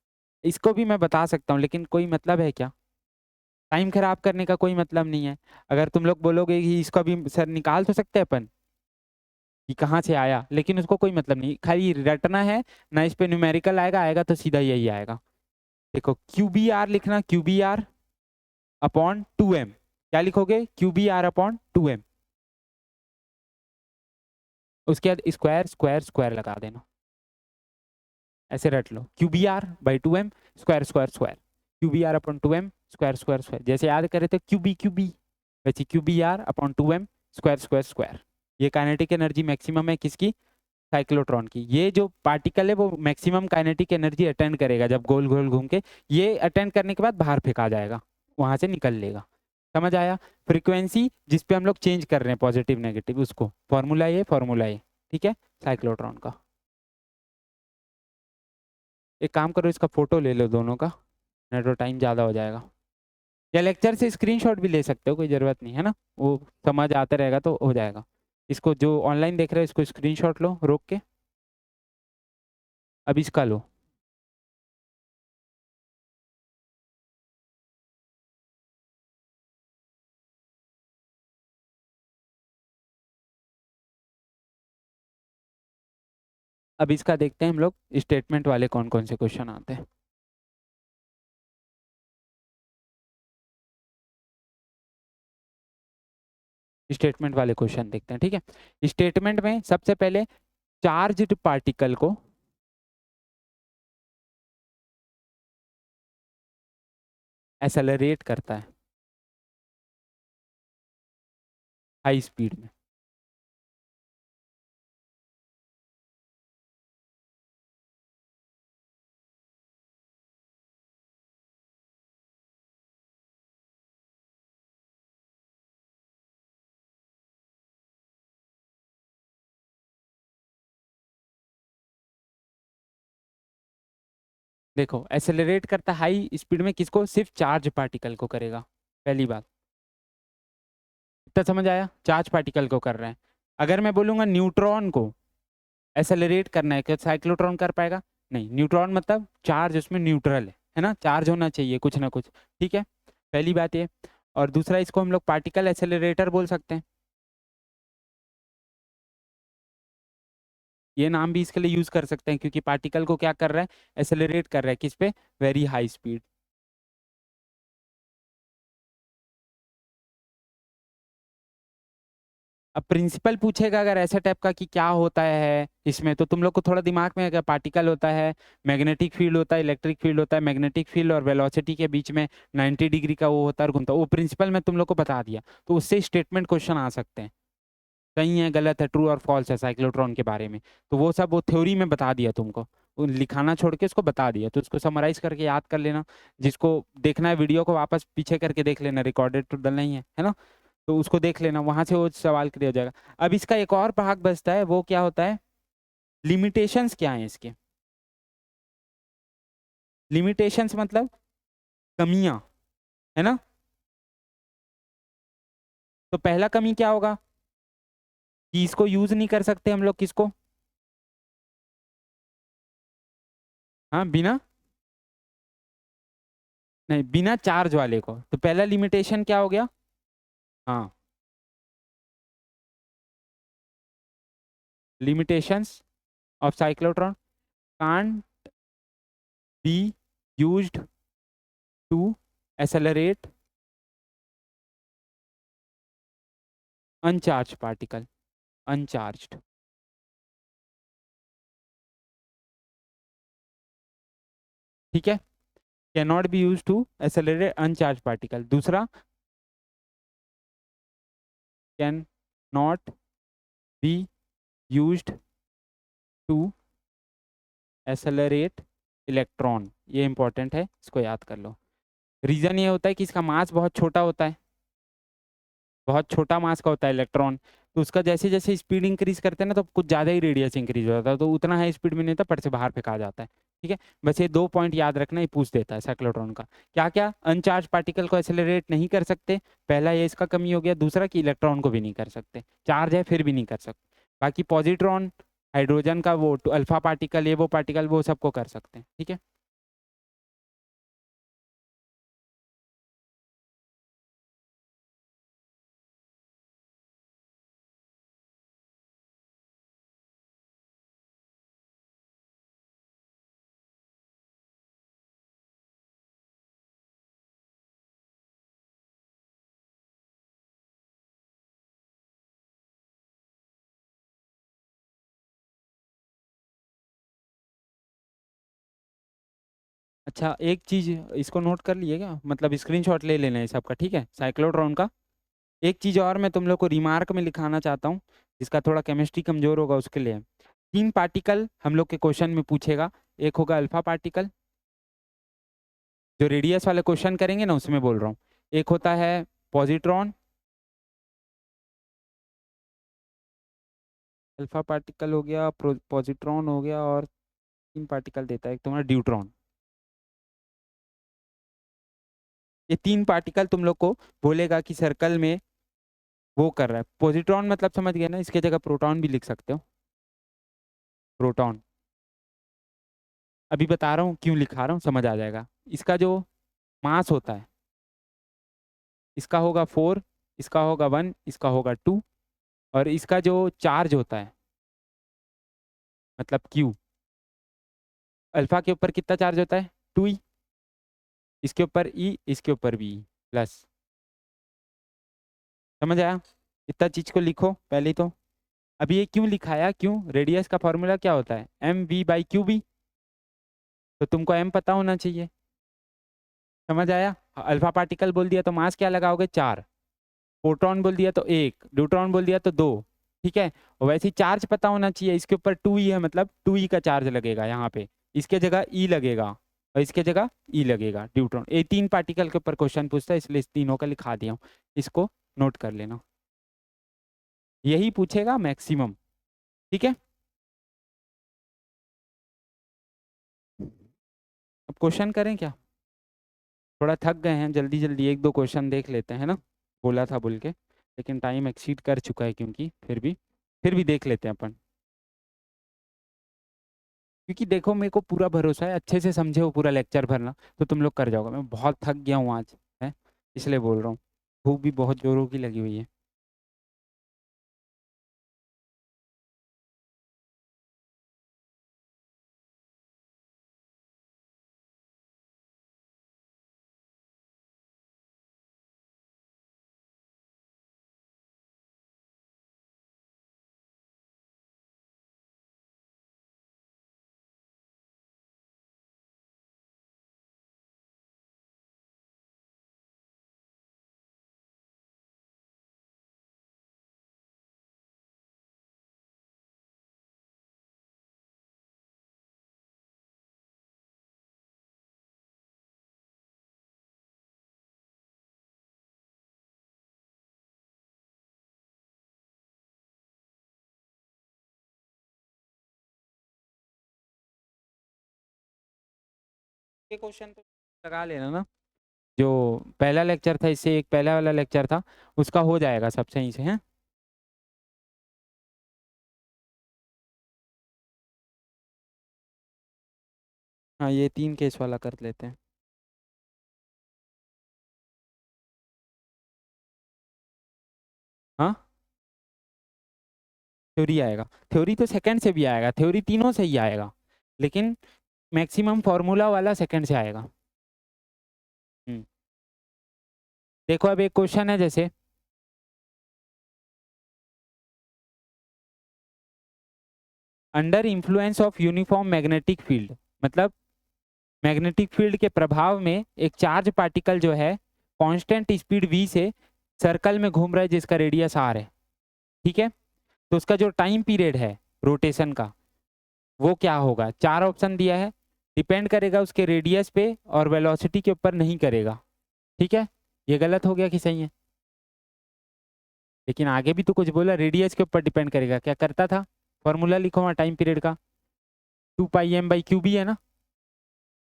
इसको भी मैं बता सकता हूँ, लेकिन कोई मतलब है क्या? टाइम खराब करने का कोई मतलब नहीं है। अगर तुम लोग बोलोगे कि इसको भी सर निकाल तो सकते हैं अपन कि कहाँ से आया, लेकिन उसको कोई मतलब नहीं, खाली रटना है ना। इस पे न्यूमेरिकल आएगा, आएगा तो सीधा यही आएगा। देखो क्यू बी आर लिखना, q B are upon 2m। क्या लिखोगे? Q B are upon 2m। उसके बाद स्क्वायर स्क्वायर स्क्वायर लगा देना, ऐसे रट लो, Q B R by 2m, square square square, Q B are upon 2m, square square square, जैसे याद करे थे क्यू बी, वैसे Q B are upon 2m, square square square. ये काइनेटिक एनर्जी मैक्सिमम है किसकी? साइक्लोट्रॉन की। ये जो पार्टिकल है वो मैक्सिमम काइनेटिक एनर्जी अटेंड करेगा जब गोल गोल घूम के, ये अटेंड करने के बाद बाहर फेंका जाएगा, वहां से निकल लेगा। समझ आया? फ्रीक्वेंसी जिस पे हम लोग चेंज कर रहे हैं पॉजिटिव नेगेटिव, उसको फॉर्मूला ये, ठीक है, साइक्लोट्रॉन का। एक काम करो, इसका फोटो ले लो दोनों का, नहीं तो टाइम ज़्यादा हो जाएगा। या लेक्चर से स्क्रीनशॉट भी ले सकते हो, कोई ज़रूरत नहीं है ना, वो समझ आता रहेगा तो हो जाएगा। इसको जो ऑनलाइन देख रहे हो इसको स्क्रीनशॉट लो रोक के, अब इसका लो। अब इसका देखते हैं हम लोग स्टेटमेंट वाले कौन कौन से क्वेश्चन आते हैं। स्टेटमेंट वाले क्वेश्चन देखते हैं, ठीक है। स्टेटमेंट में सबसे पहले चार्ज्ड पार्टिकल को एक्सेलरेट करता है हाई स्पीड में। देखो एक्सेलरेट करता है हाई स्पीड में किसको, सिर्फ चार्ज पार्टिकल को करेगा, पहली बात। इतना समझ आया, चार्ज पार्टिकल को कर रहे हैं। अगर मैं बोलूंगा न्यूट्रॉन को एक्सेलरेट करना है, क्या साइक्लोट्रॉन कर पाएगा? नहीं, न्यूट्रॉन मतलब चार्ज उसमें न्यूट्रल है ना, चार्ज होना चाहिए कुछ ना कुछ, ठीक है, पहली बात ये। और दूसरा, इसको हम लोग पार्टिकल एक्सेलरेटर बोल सकते हैं, ये नाम भी इसके लिए यूज कर सकते हैं, क्योंकि पार्टिकल को क्या कर रहा है, एक्सेलरेट कर रहा है, किस पे, वेरी हाई स्पीड। अब प्रिंसिपल पूछेगा अगर ऐसा टाइप का कि क्या होता है इसमें, तो तुम लोग को थोड़ा दिमाग में अगर पार्टिकल होता है, मैग्नेटिक फील्ड होता है, इलेक्ट्रिक फील्ड होता है, मैग्नेटिक फील्ड और वेलोसिटी के बीच में 90 डिग्री का वो होता है और घूमता है, वो प्रिंसिपल मैं तुम लोग को बता दिया, तो उससे स्टेटमेंट क्वेश्चन आ सकते हैं, सही है गलत है ट्रू और फॉल्स है साइक्लोट्रॉन के बारे में। तो वो सब वो थ्योरी में बता दिया तुमको, वो लिखाना छोड़ के उसको बता दिया, तो उसको समराइज करके याद कर लेना। जिसको देखना है वीडियो को वापस पीछे करके देख लेना, रिकॉर्डेड तो डलना ही है ना, तो उसको देख लेना, वहां से वो सवाल क्लियर हो जाएगा। अब इसका एक और भाग बचता है, वो क्या होता है, लिमिटेशंस क्या है इसके। लिमिटेशंस मतलब कमियां, है ना। तो पहला कमी क्या होगा कि इसको यूज नहीं कर सकते हम लोग, किसको, हाँ बिना, नहीं बिना चार्ज वाले को, तो पहला लिमिटेशन क्या हो गया, हाँ limitations of cyclotron can't be used to accelerate uncharged particle, uncharged, ठीक है, cannot be used to accelerate uncharged particle। दूसरा, can not be used to accelerate electron, ये इंपॉर्टेंट है, इसको याद कर लो। रीजन ये होता है कि इसका मास बहुत छोटा होता है, बहुत छोटा मास का होता है इलेक्ट्रॉन, तो उसका जैसे जैसे स्पीड इंक्रीज करते हैं ना, तो कुछ ज़्यादा ही रेडियस इंक्रीज हो जाता है, तो उतना हाई स्पीड में नहीं होता, पट से बाहर फेंका जाता है, ठीक है। बस ये 2 पॉइंट याद रखना, ही पूछ देता है साइक्लोट्रॉन का। क्या क्या, अनचार्ज पार्टिकल को एक्सेलरेट नहीं कर सकते, पहला ये इसका कमी हो गया, दूसरा कि इलेक्ट्रॉन को भी नहीं कर सकते, चार्ज है फिर भी नहीं कर सकते। बाकी पॉजिट्रॉन, हाइड्रोजन का वो अल्फा पार्टिकल, ये वो पार्टिकल, वो सबको कर सकते हैं, ठीक है। अच्छा एक चीज इसको नोट कर लिए क्या, मतलब स्क्रीनशॉट ले लेना है सबका, ठीक है, साइक्लोट्रॉन का। एक चीज और मैं तुम लोग को रिमार्क में लिखाना चाहता हूँ, जिसका थोड़ा केमिस्ट्री कमजोर होगा उसके लिए। 3 पार्टिकल हम लोग के क्वेश्चन में पूछेगा, एक होगा अल्फा पार्टिकल, जो रेडियस वाले क्वेश्चन करेंगे ना उसमें बोल रहा हूँ, एक होता है पॉजिट्रॉन, अल्फा पार्टिकल हो गया, पॉजिट्रॉन हो गया, और 3 पार्टिकल देता है एक तुम्हारा ड्यूट्रॉन। ये 3 पार्टिकल तुम लोग को बोलेगा कि सर्कल में वो कर रहा है, पॉजिट्रॉन मतलब समझ गए ना, इसके जगह प्रोटॉन भी लिख सकते हो, प्रोटॉन। अभी बता रहा हूँ क्यों लिखा रहा हूँ, समझ आ जाएगा। इसका जो मास होता है, इसका होगा 4, इसका होगा 1, इसका होगा 2, और इसका जो चार्ज होता है मतलब Q। अल्फा के ऊपर कितना चार्ज होता है 2E, इसके ऊपर E, इसके ऊपर भी प्लस। समझ आया? इतना चीज को लिखो पहले तो। अभी ये क्यों लिखाया, क्यों, रेडियस का फॉर्मूला क्या होता है mv/qb, तो तुमको m पता होना चाहिए। समझ आया? अल्फा पार्टिकल बोल दिया तो मास क्या लगाओगे 4, प्रोटॉन बोल दिया तो 1, न्यूट्रॉन बोल दिया तो 2। ठीक है, और वैसे ही चार्ज पता होना चाहिए, इसके ऊपर 2E है मतलब 2E का चार्ज लगेगा यहाँ पे, इसके जगह E लगेगा और इसके जगह E लगेगा न्यूट्रॉन। ये 3 पार्टिकल के ऊपर क्वेश्चन पूछता है, इसलिए इस तीनों का लिखा दिया हूँ, इसको नोट कर लेना, यही पूछेगा मैक्सिमम। ठीक है, अब क्वेश्चन करें क्या? थोड़ा थक गए हैं, जल्दी जल्दी एक दो क्वेश्चन देख लेते हैं ना, बोला था बोल के, लेकिन टाइम एक्सीड कर चुका है क्योंकि फिर भी देख लेते हैं अपन, क्योंकि देखो मेरे को पूरा भरोसा है अच्छे से समझे हो पूरा लेक्चर भरना तो तुम लोग कर जाओगे। मैं बहुत थक गया हूँ आज, है, इसलिए बोल रहा हूँ, भूख भी बहुत जोरों की लगी हुई है। ये क्वेश्चन तो लगा लेना ना, जो पहला लेक्चर था इससे एक पहला वाला लेक्चर था, उसका हो जाएगा सब सही से, है। हाँ, ये 3 केस वाला कर लेते हैं। हाँ, थ्योरी आएगा, थ्योरी तो सेकंड से भी आएगा, थ्योरी तीनों से ही आएगा, लेकिन मैक्सिमम फॉर्मूला वाला सेकंड से आएगा। हम्म, देखो अब एक क्वेश्चन है जैसे, under influence of uniform magnetic field, मतलब मैग्नेटिक फील्ड के प्रभाव में एक चार्ज पार्टिकल जो है कांस्टेंट स्पीड v से सर्कल में घूम रहा है जिसका रेडियस r है। ठीक है, तो उसका जो टाइम पीरियड है रोटेशन का वो क्या होगा, 4 ऑप्शन दिया है, डिपेंड करेगा उसके रेडियस पे और वेलोसिटी के ऊपर नहीं करेगा। ठीक है, ये गलत हो गया कि सही है? लेकिन आगे भी तो कुछ बोला, रेडियस के ऊपर डिपेंड करेगा, क्या करता था, फॉर्मूला लिखो वहाँ टाइम पीरियड का, 2πm/qb है ना,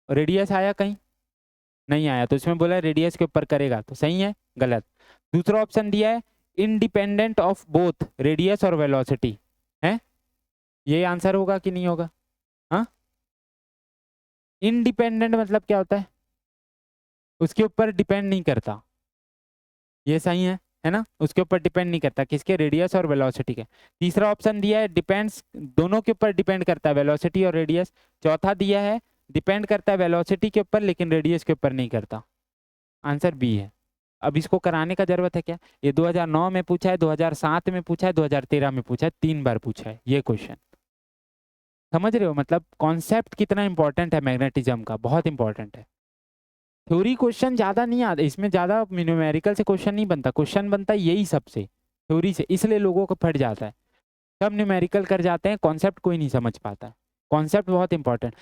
रेडियस आया कहीं, नहीं आया, तो इसमें बोला रेडियस के ऊपर करेगा, तो सही है, गलत। दूसरा ऑप्शन दिया है इंडिपेंडेंट ऑफ बोथ रेडियस और वेलोसिटी, है, ये आंसर होगा कि नहीं होगा? हाँ, इंडिपेंडेंट मतलब क्या होता है, उसके ऊपर डिपेंड नहीं करता, ये सही है ना, उसके ऊपर डिपेंड नहीं करता, किसके, रेडियस और वेलोसिटी के। तीसरा ऑप्शन दिया है डिपेंड्स, दोनों के ऊपर डिपेंड करता है, वेलोसिटी और रेडियस। चौथा दिया है डिपेंड करता है वेलोसिटी के ऊपर लेकिन रेडियस के ऊपर नहीं करता, आंसर बी है। अब इसको कराने का जरूरत है क्या, ये 2009 में पूछा है, 2007 में पूछा है, 2013 में पूछा है, 3 बार पूछा है ये क्वेश्चन। समझ रहे हो, मतलब कॉन्सेप्ट कितना इंपॉर्टेंट है मैग्नेटिज्म का, बहुत इंपॉर्टेंट है। थ्योरी क्वेश्चन ज्यादा नहीं आते इसमें, ज्यादा न्यूमेरिकल से क्वेश्चन नहीं बनता, क्वेश्चन बनता है यही सबसे थ्योरी से, इसलिए लोगों को फट जाता है, सब न्यूमेरिकल कर जाते हैं, कॉन्सेप्ट कोई नहीं समझ पाता है। कॉन्सेप्ट बहुत इंपॉर्टेंट,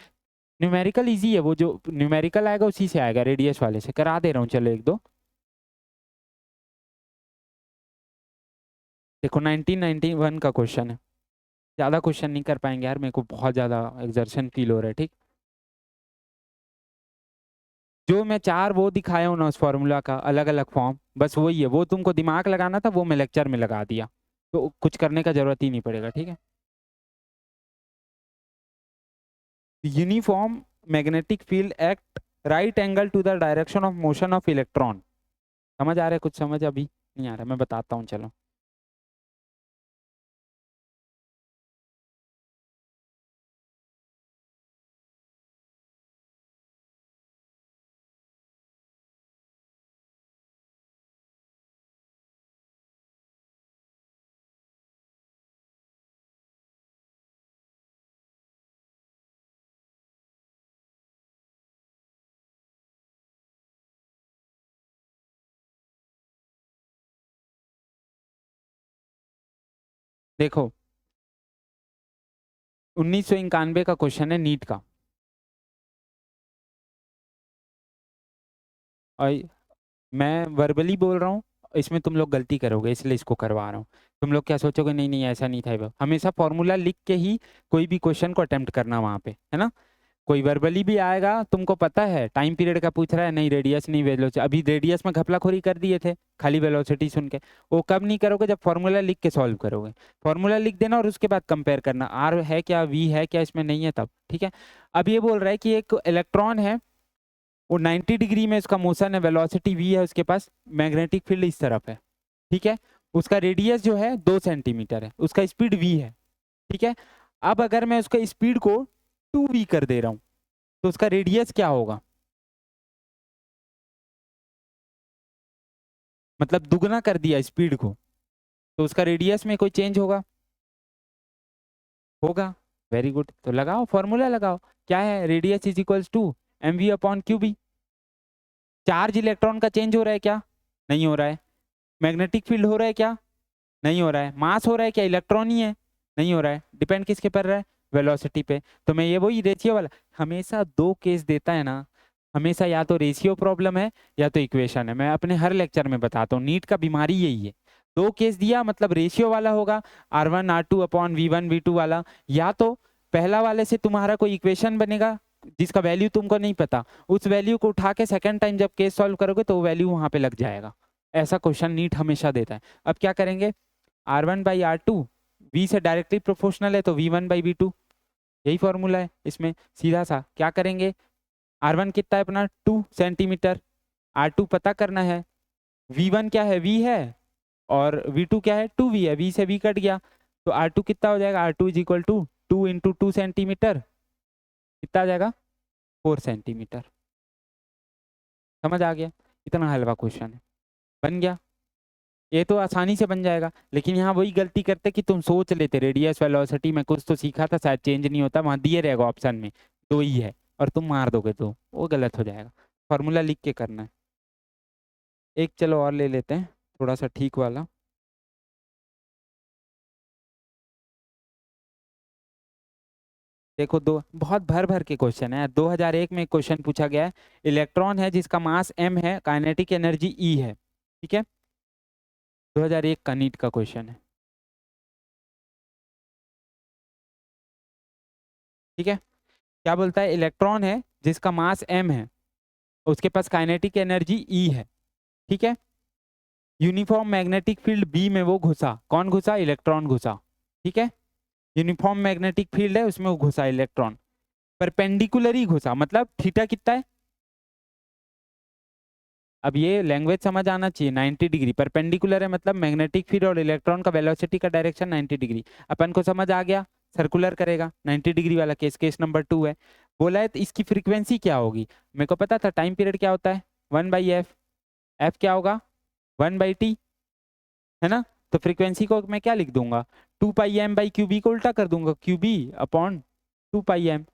न्यूमेरिकल इजी है, वो जो न्यूमेरिकल आएगा उसी से आएगा, रेडियस वाले से करा दे रहा हूँ, चलो एक दो। देखो 1991 का क्वेश्चन है, ज़्यादा क्वेश्चन नहीं कर पाएंगे यार, मेरे को बहुत ज़्यादा एक्सर्शन फील हो रहा है, ठीक। जो मैं 4 वो दिखाया हूँ ना उस फॉर्मूला का अलग अलग फॉर्म, बस वही है, वो तुमको दिमाग लगाना था, वो मैं लेक्चर में लगा दिया, तो कुछ करने का जरूरत ही नहीं पड़ेगा, ठीक है। Uniform magnetic field act right angle to the direction of motion of electron, समझ आ रहा है, कुछ समझ अभी नहीं आ रहा, मैं बताता हूँ चलो। देखो 1991 का क्वेश्चन है नीट का, और मैं वर्बली बोल रहा हूँ, इसमें तुम लोग गलती करोगे इसलिए इसको करवा रहा हूँ। तुम लोग क्या सोचोगे, नहीं नहीं ऐसा नहीं था ये, हमेशा फॉर्मूला लिख के ही कोई भी क्वेश्चन को अटेम्प्ट करना वहाँ पे, है ना। कोई वर्बली भी आएगा, तुमको पता है टाइम पीरियड का पूछ रहा है, नहीं रेडियस नहीं वेलोसिटी, अभी रेडियस में घपलाखोरी कर दिए थे खाली वेलोसिटी सुन के। वो कब नहीं करोगे, जब फॉर्मूला लिख के सॉल्व करोगे। फॉर्मूला लिख देना और उसके बाद कंपेयर करना, आर है क्या वी है क्या इसमें, नहीं है तब, ठीक है। अब ये बोल रहा है कि एक इलेक्ट्रॉन है, वो 90 डिग्री में उसका मोशन है, वेलोसिटी वी है, उसके पास मैग्नेटिक फील्ड इस तरफ है, ठीक है। उसका रेडियस जो है 2 सेंटीमीटर है, उसका स्पीड वी है, ठीक है। अब अगर मैं उसका स्पीड को 2v कर दे रहा हूँ तो उसका रेडियस क्या होगा, मतलब दुगना कर दिया स्पीड को, तो उसका रेडियस में कोई चेंज होगा, होगा। वेरी गुड, तो लगाओ फॉर्मूला लगाओ, क्या है, radius is equals to mv upon q B. Charge electron का चेंज हो रहा है क्या, नहीं हो रहा है। मैग्नेटिक फील्ड हो रहा है क्या, नहीं हो रहा है। मास हो रहा है क्या, इलेक्ट्रॉन ही है, नहीं हो रहा है। डिपेंड किसके पर रहा है, वेलोसिटी पे। तो मैं ये वही रेशियो वाला, हमेशा दो केस देता है ना, हमेशा या तो रेशियो प्रॉब्लम है या तो इक्वेशन है। मैं अपने हर लेक्चर में बताता हूँ, नीट का बीमारी यही है, दो केस दिया मतलब रेशियो वाला होगा, R1 R2 upon V1 V2 वाला, या तो पहला वाले से तुम्हारा कोई इक्वेशन बनेगा जिसका वैल्यू तुमको नहीं पता, उस वैल्यू को उठा के सेकंड टाइम जब केस सॉल्व करोगे तो वो वैल्यू वहां पे लग जाएगा। ऐसा क्वेश्चन नीट हमेशा देता है। अब क्या करेंगे, R1/R2 V से डायरेक्टली प्रोपोर्शनल है तो V1/V2, यही फॉर्मूला है इसमें। सीधा सा क्या करेंगे, R1 कितना है अपना 2 सेंटीमीटर, R2 पता करना है, V1 क्या है V है, और V2 क्या है 2V है, V से V कट गया, तो R2 कितना हो जाएगा, R2 is equal to 2 into 2 centimetre, कितना आ जाएगा 4 सेंटीमीटर। समझ आ गया, इतना हलवा क्वेश्चन है, बन गया। ये तो आसानी से बन जाएगा, लेकिन यहाँ वही गलती करते कि तुम सोच लेते रेडियस वेलोसिटी में कुछ तो सीखा था शायद, चेंज नहीं होता, वहां दिए रहेगा ऑप्शन में दो ही है और तुम मार दोगे तो वो गलत हो जाएगा। फॉर्मूला लिख के करना है। एक चलो और ले लेते हैं थोड़ा सा ठीक वाला। देखो दो बहुत भर भर के क्वेश्चन है, 2001 में क्वेश्चन पूछा गया है, इलेक्ट्रॉन है जिसका मास m है, काइनेटिक एनर्जी E है, ठीक है। 2001 का नीट का क्वेश्चन है, ठीक है। क्या बोलता है, इलेक्ट्रॉन है जिसका मास m है, उसके पास काइनेटिक एनर्जी E है, ठीक है। यूनिफॉर्म मैग्नेटिक फील्ड बी में वो घुसा, कौन घुसा, इलेक्ट्रॉन घुसा, ठीक है। यूनिफॉर्म मैग्नेटिक फील्ड है उसमें वो घुसा इलेक्ट्रॉन, परपेंडिकुलर ही घुसा, मतलब थीटा कितना है, अब ये लैंग्वेज समझ आना चाहिए, 90 डिग्री परपेंडिकुलर है, मतलब मैग्नेटिक फील्ड और इलेक्ट्रॉन का वेलोसिटी का डायरेक्शन 90 डिग्री। अपन को समझ आ गया, सर्कुलर करेगा 90 डिग्री वाला केस, केस नंबर 2 है। बोला है तो इसकी फ्रीक्वेंसी क्या होगी, मेरे को पता था टाइम पीरियड क्या होता है 1/f, f क्या होगा 1/t, है ना। तो फ्रीक्वेंसी को मैं क्या लिख दूंगा, 2πm/qb को उल्टा कर दूंगा, qb अपॉन 2πm।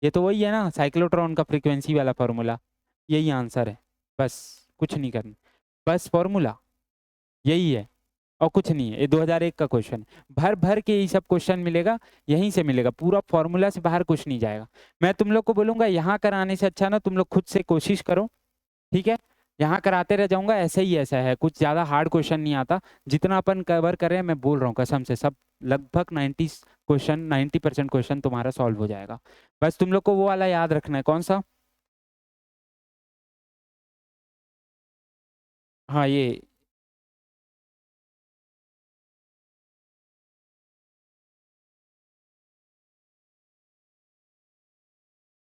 ये तो वही है ना साइक्लोट्रॉन का फ्रीक्वेंसी वाला फॉर्मूला, यही आंसर है, बस कुछ नहीं करना, बस फॉर्मूला यही है और कुछ नहीं है। ये 2001 का क्वेश्चन है, भर भर के ये सब क्वेश्चन मिलेगा, यहीं से मिलेगा, पूरा फॉर्मूला से बाहर कुछ नहीं जाएगा। मैं तुम लोग को बोलूंगा यहाँ कराने से अच्छा ना तुम लोग खुद से कोशिश करो, ठीक है। यहाँ कराते रह जाऊंगा, ऐसा ही ऐसा है, कुछ ज्यादा हार्ड क्वेश्चन नहीं आता, जितना अपन कवर करें मैं बोल रहा हूँ कसम से, सब लगभग 90% क्वेश्चन तुम्हारा सॉल्व हो जाएगा। बस तुम लोग को वो वाला याद रखना है, कौन सा, हाँ ये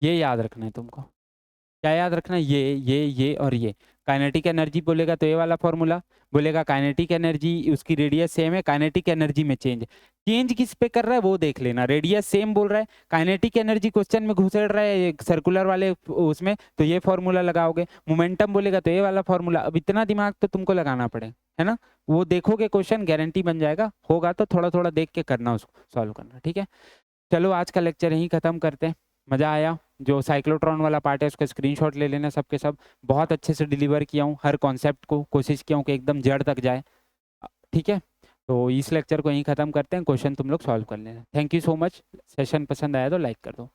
याद रखना है तुमको। क्या याद रखना है, ये और ये। काइनेटिक एनर्जी बोलेगा तो ये वाला फॉर्मूला, बोलेगा काइनेटिक एनर्जी उसकी रेडियस सेम है, काइनेटिक एनर्जी में चेंज, चेंज किस पे कर रहा है वो देख लेना, रेडियस सेम बोल रहा है, काइनेटिक एनर्जी क्वेश्चन में घुसेड़ रहा है सर्कुलर वाले उसमें, तो ये फॉर्मूला लगाओगे। मोमेंटम बोलेगा तो ये वाला फॉर्मूला। अब इतना दिमाग तो तुमको लगाना पड़े, है ना, वो देखोगे क्वेश्चन गारंटी बन जाएगा, होगा तो थोड़ा थोड़ा देख के करना, उसको सॉल्व करना, ठीक है। चलो आज का लेक्चर यहीं खत्म करते हैं, मजा आया। जो साइक्लोट्रॉन वाला पार्ट है उसका स्क्रीनशॉट ले लेना सबके सब, बहुत अच्छे से डिलीवर किया हूँ, हर कॉन्सेप्ट को कोशिश किया हूँ कि एकदम जड़ तक जाए, ठीक है। तो इस लेक्चर को यहीं ख़त्म करते हैं, क्वेश्चन तुम लोग सॉल्व कर लेना। Thank you so much. Session पसंद आया तो लाइक कर दो।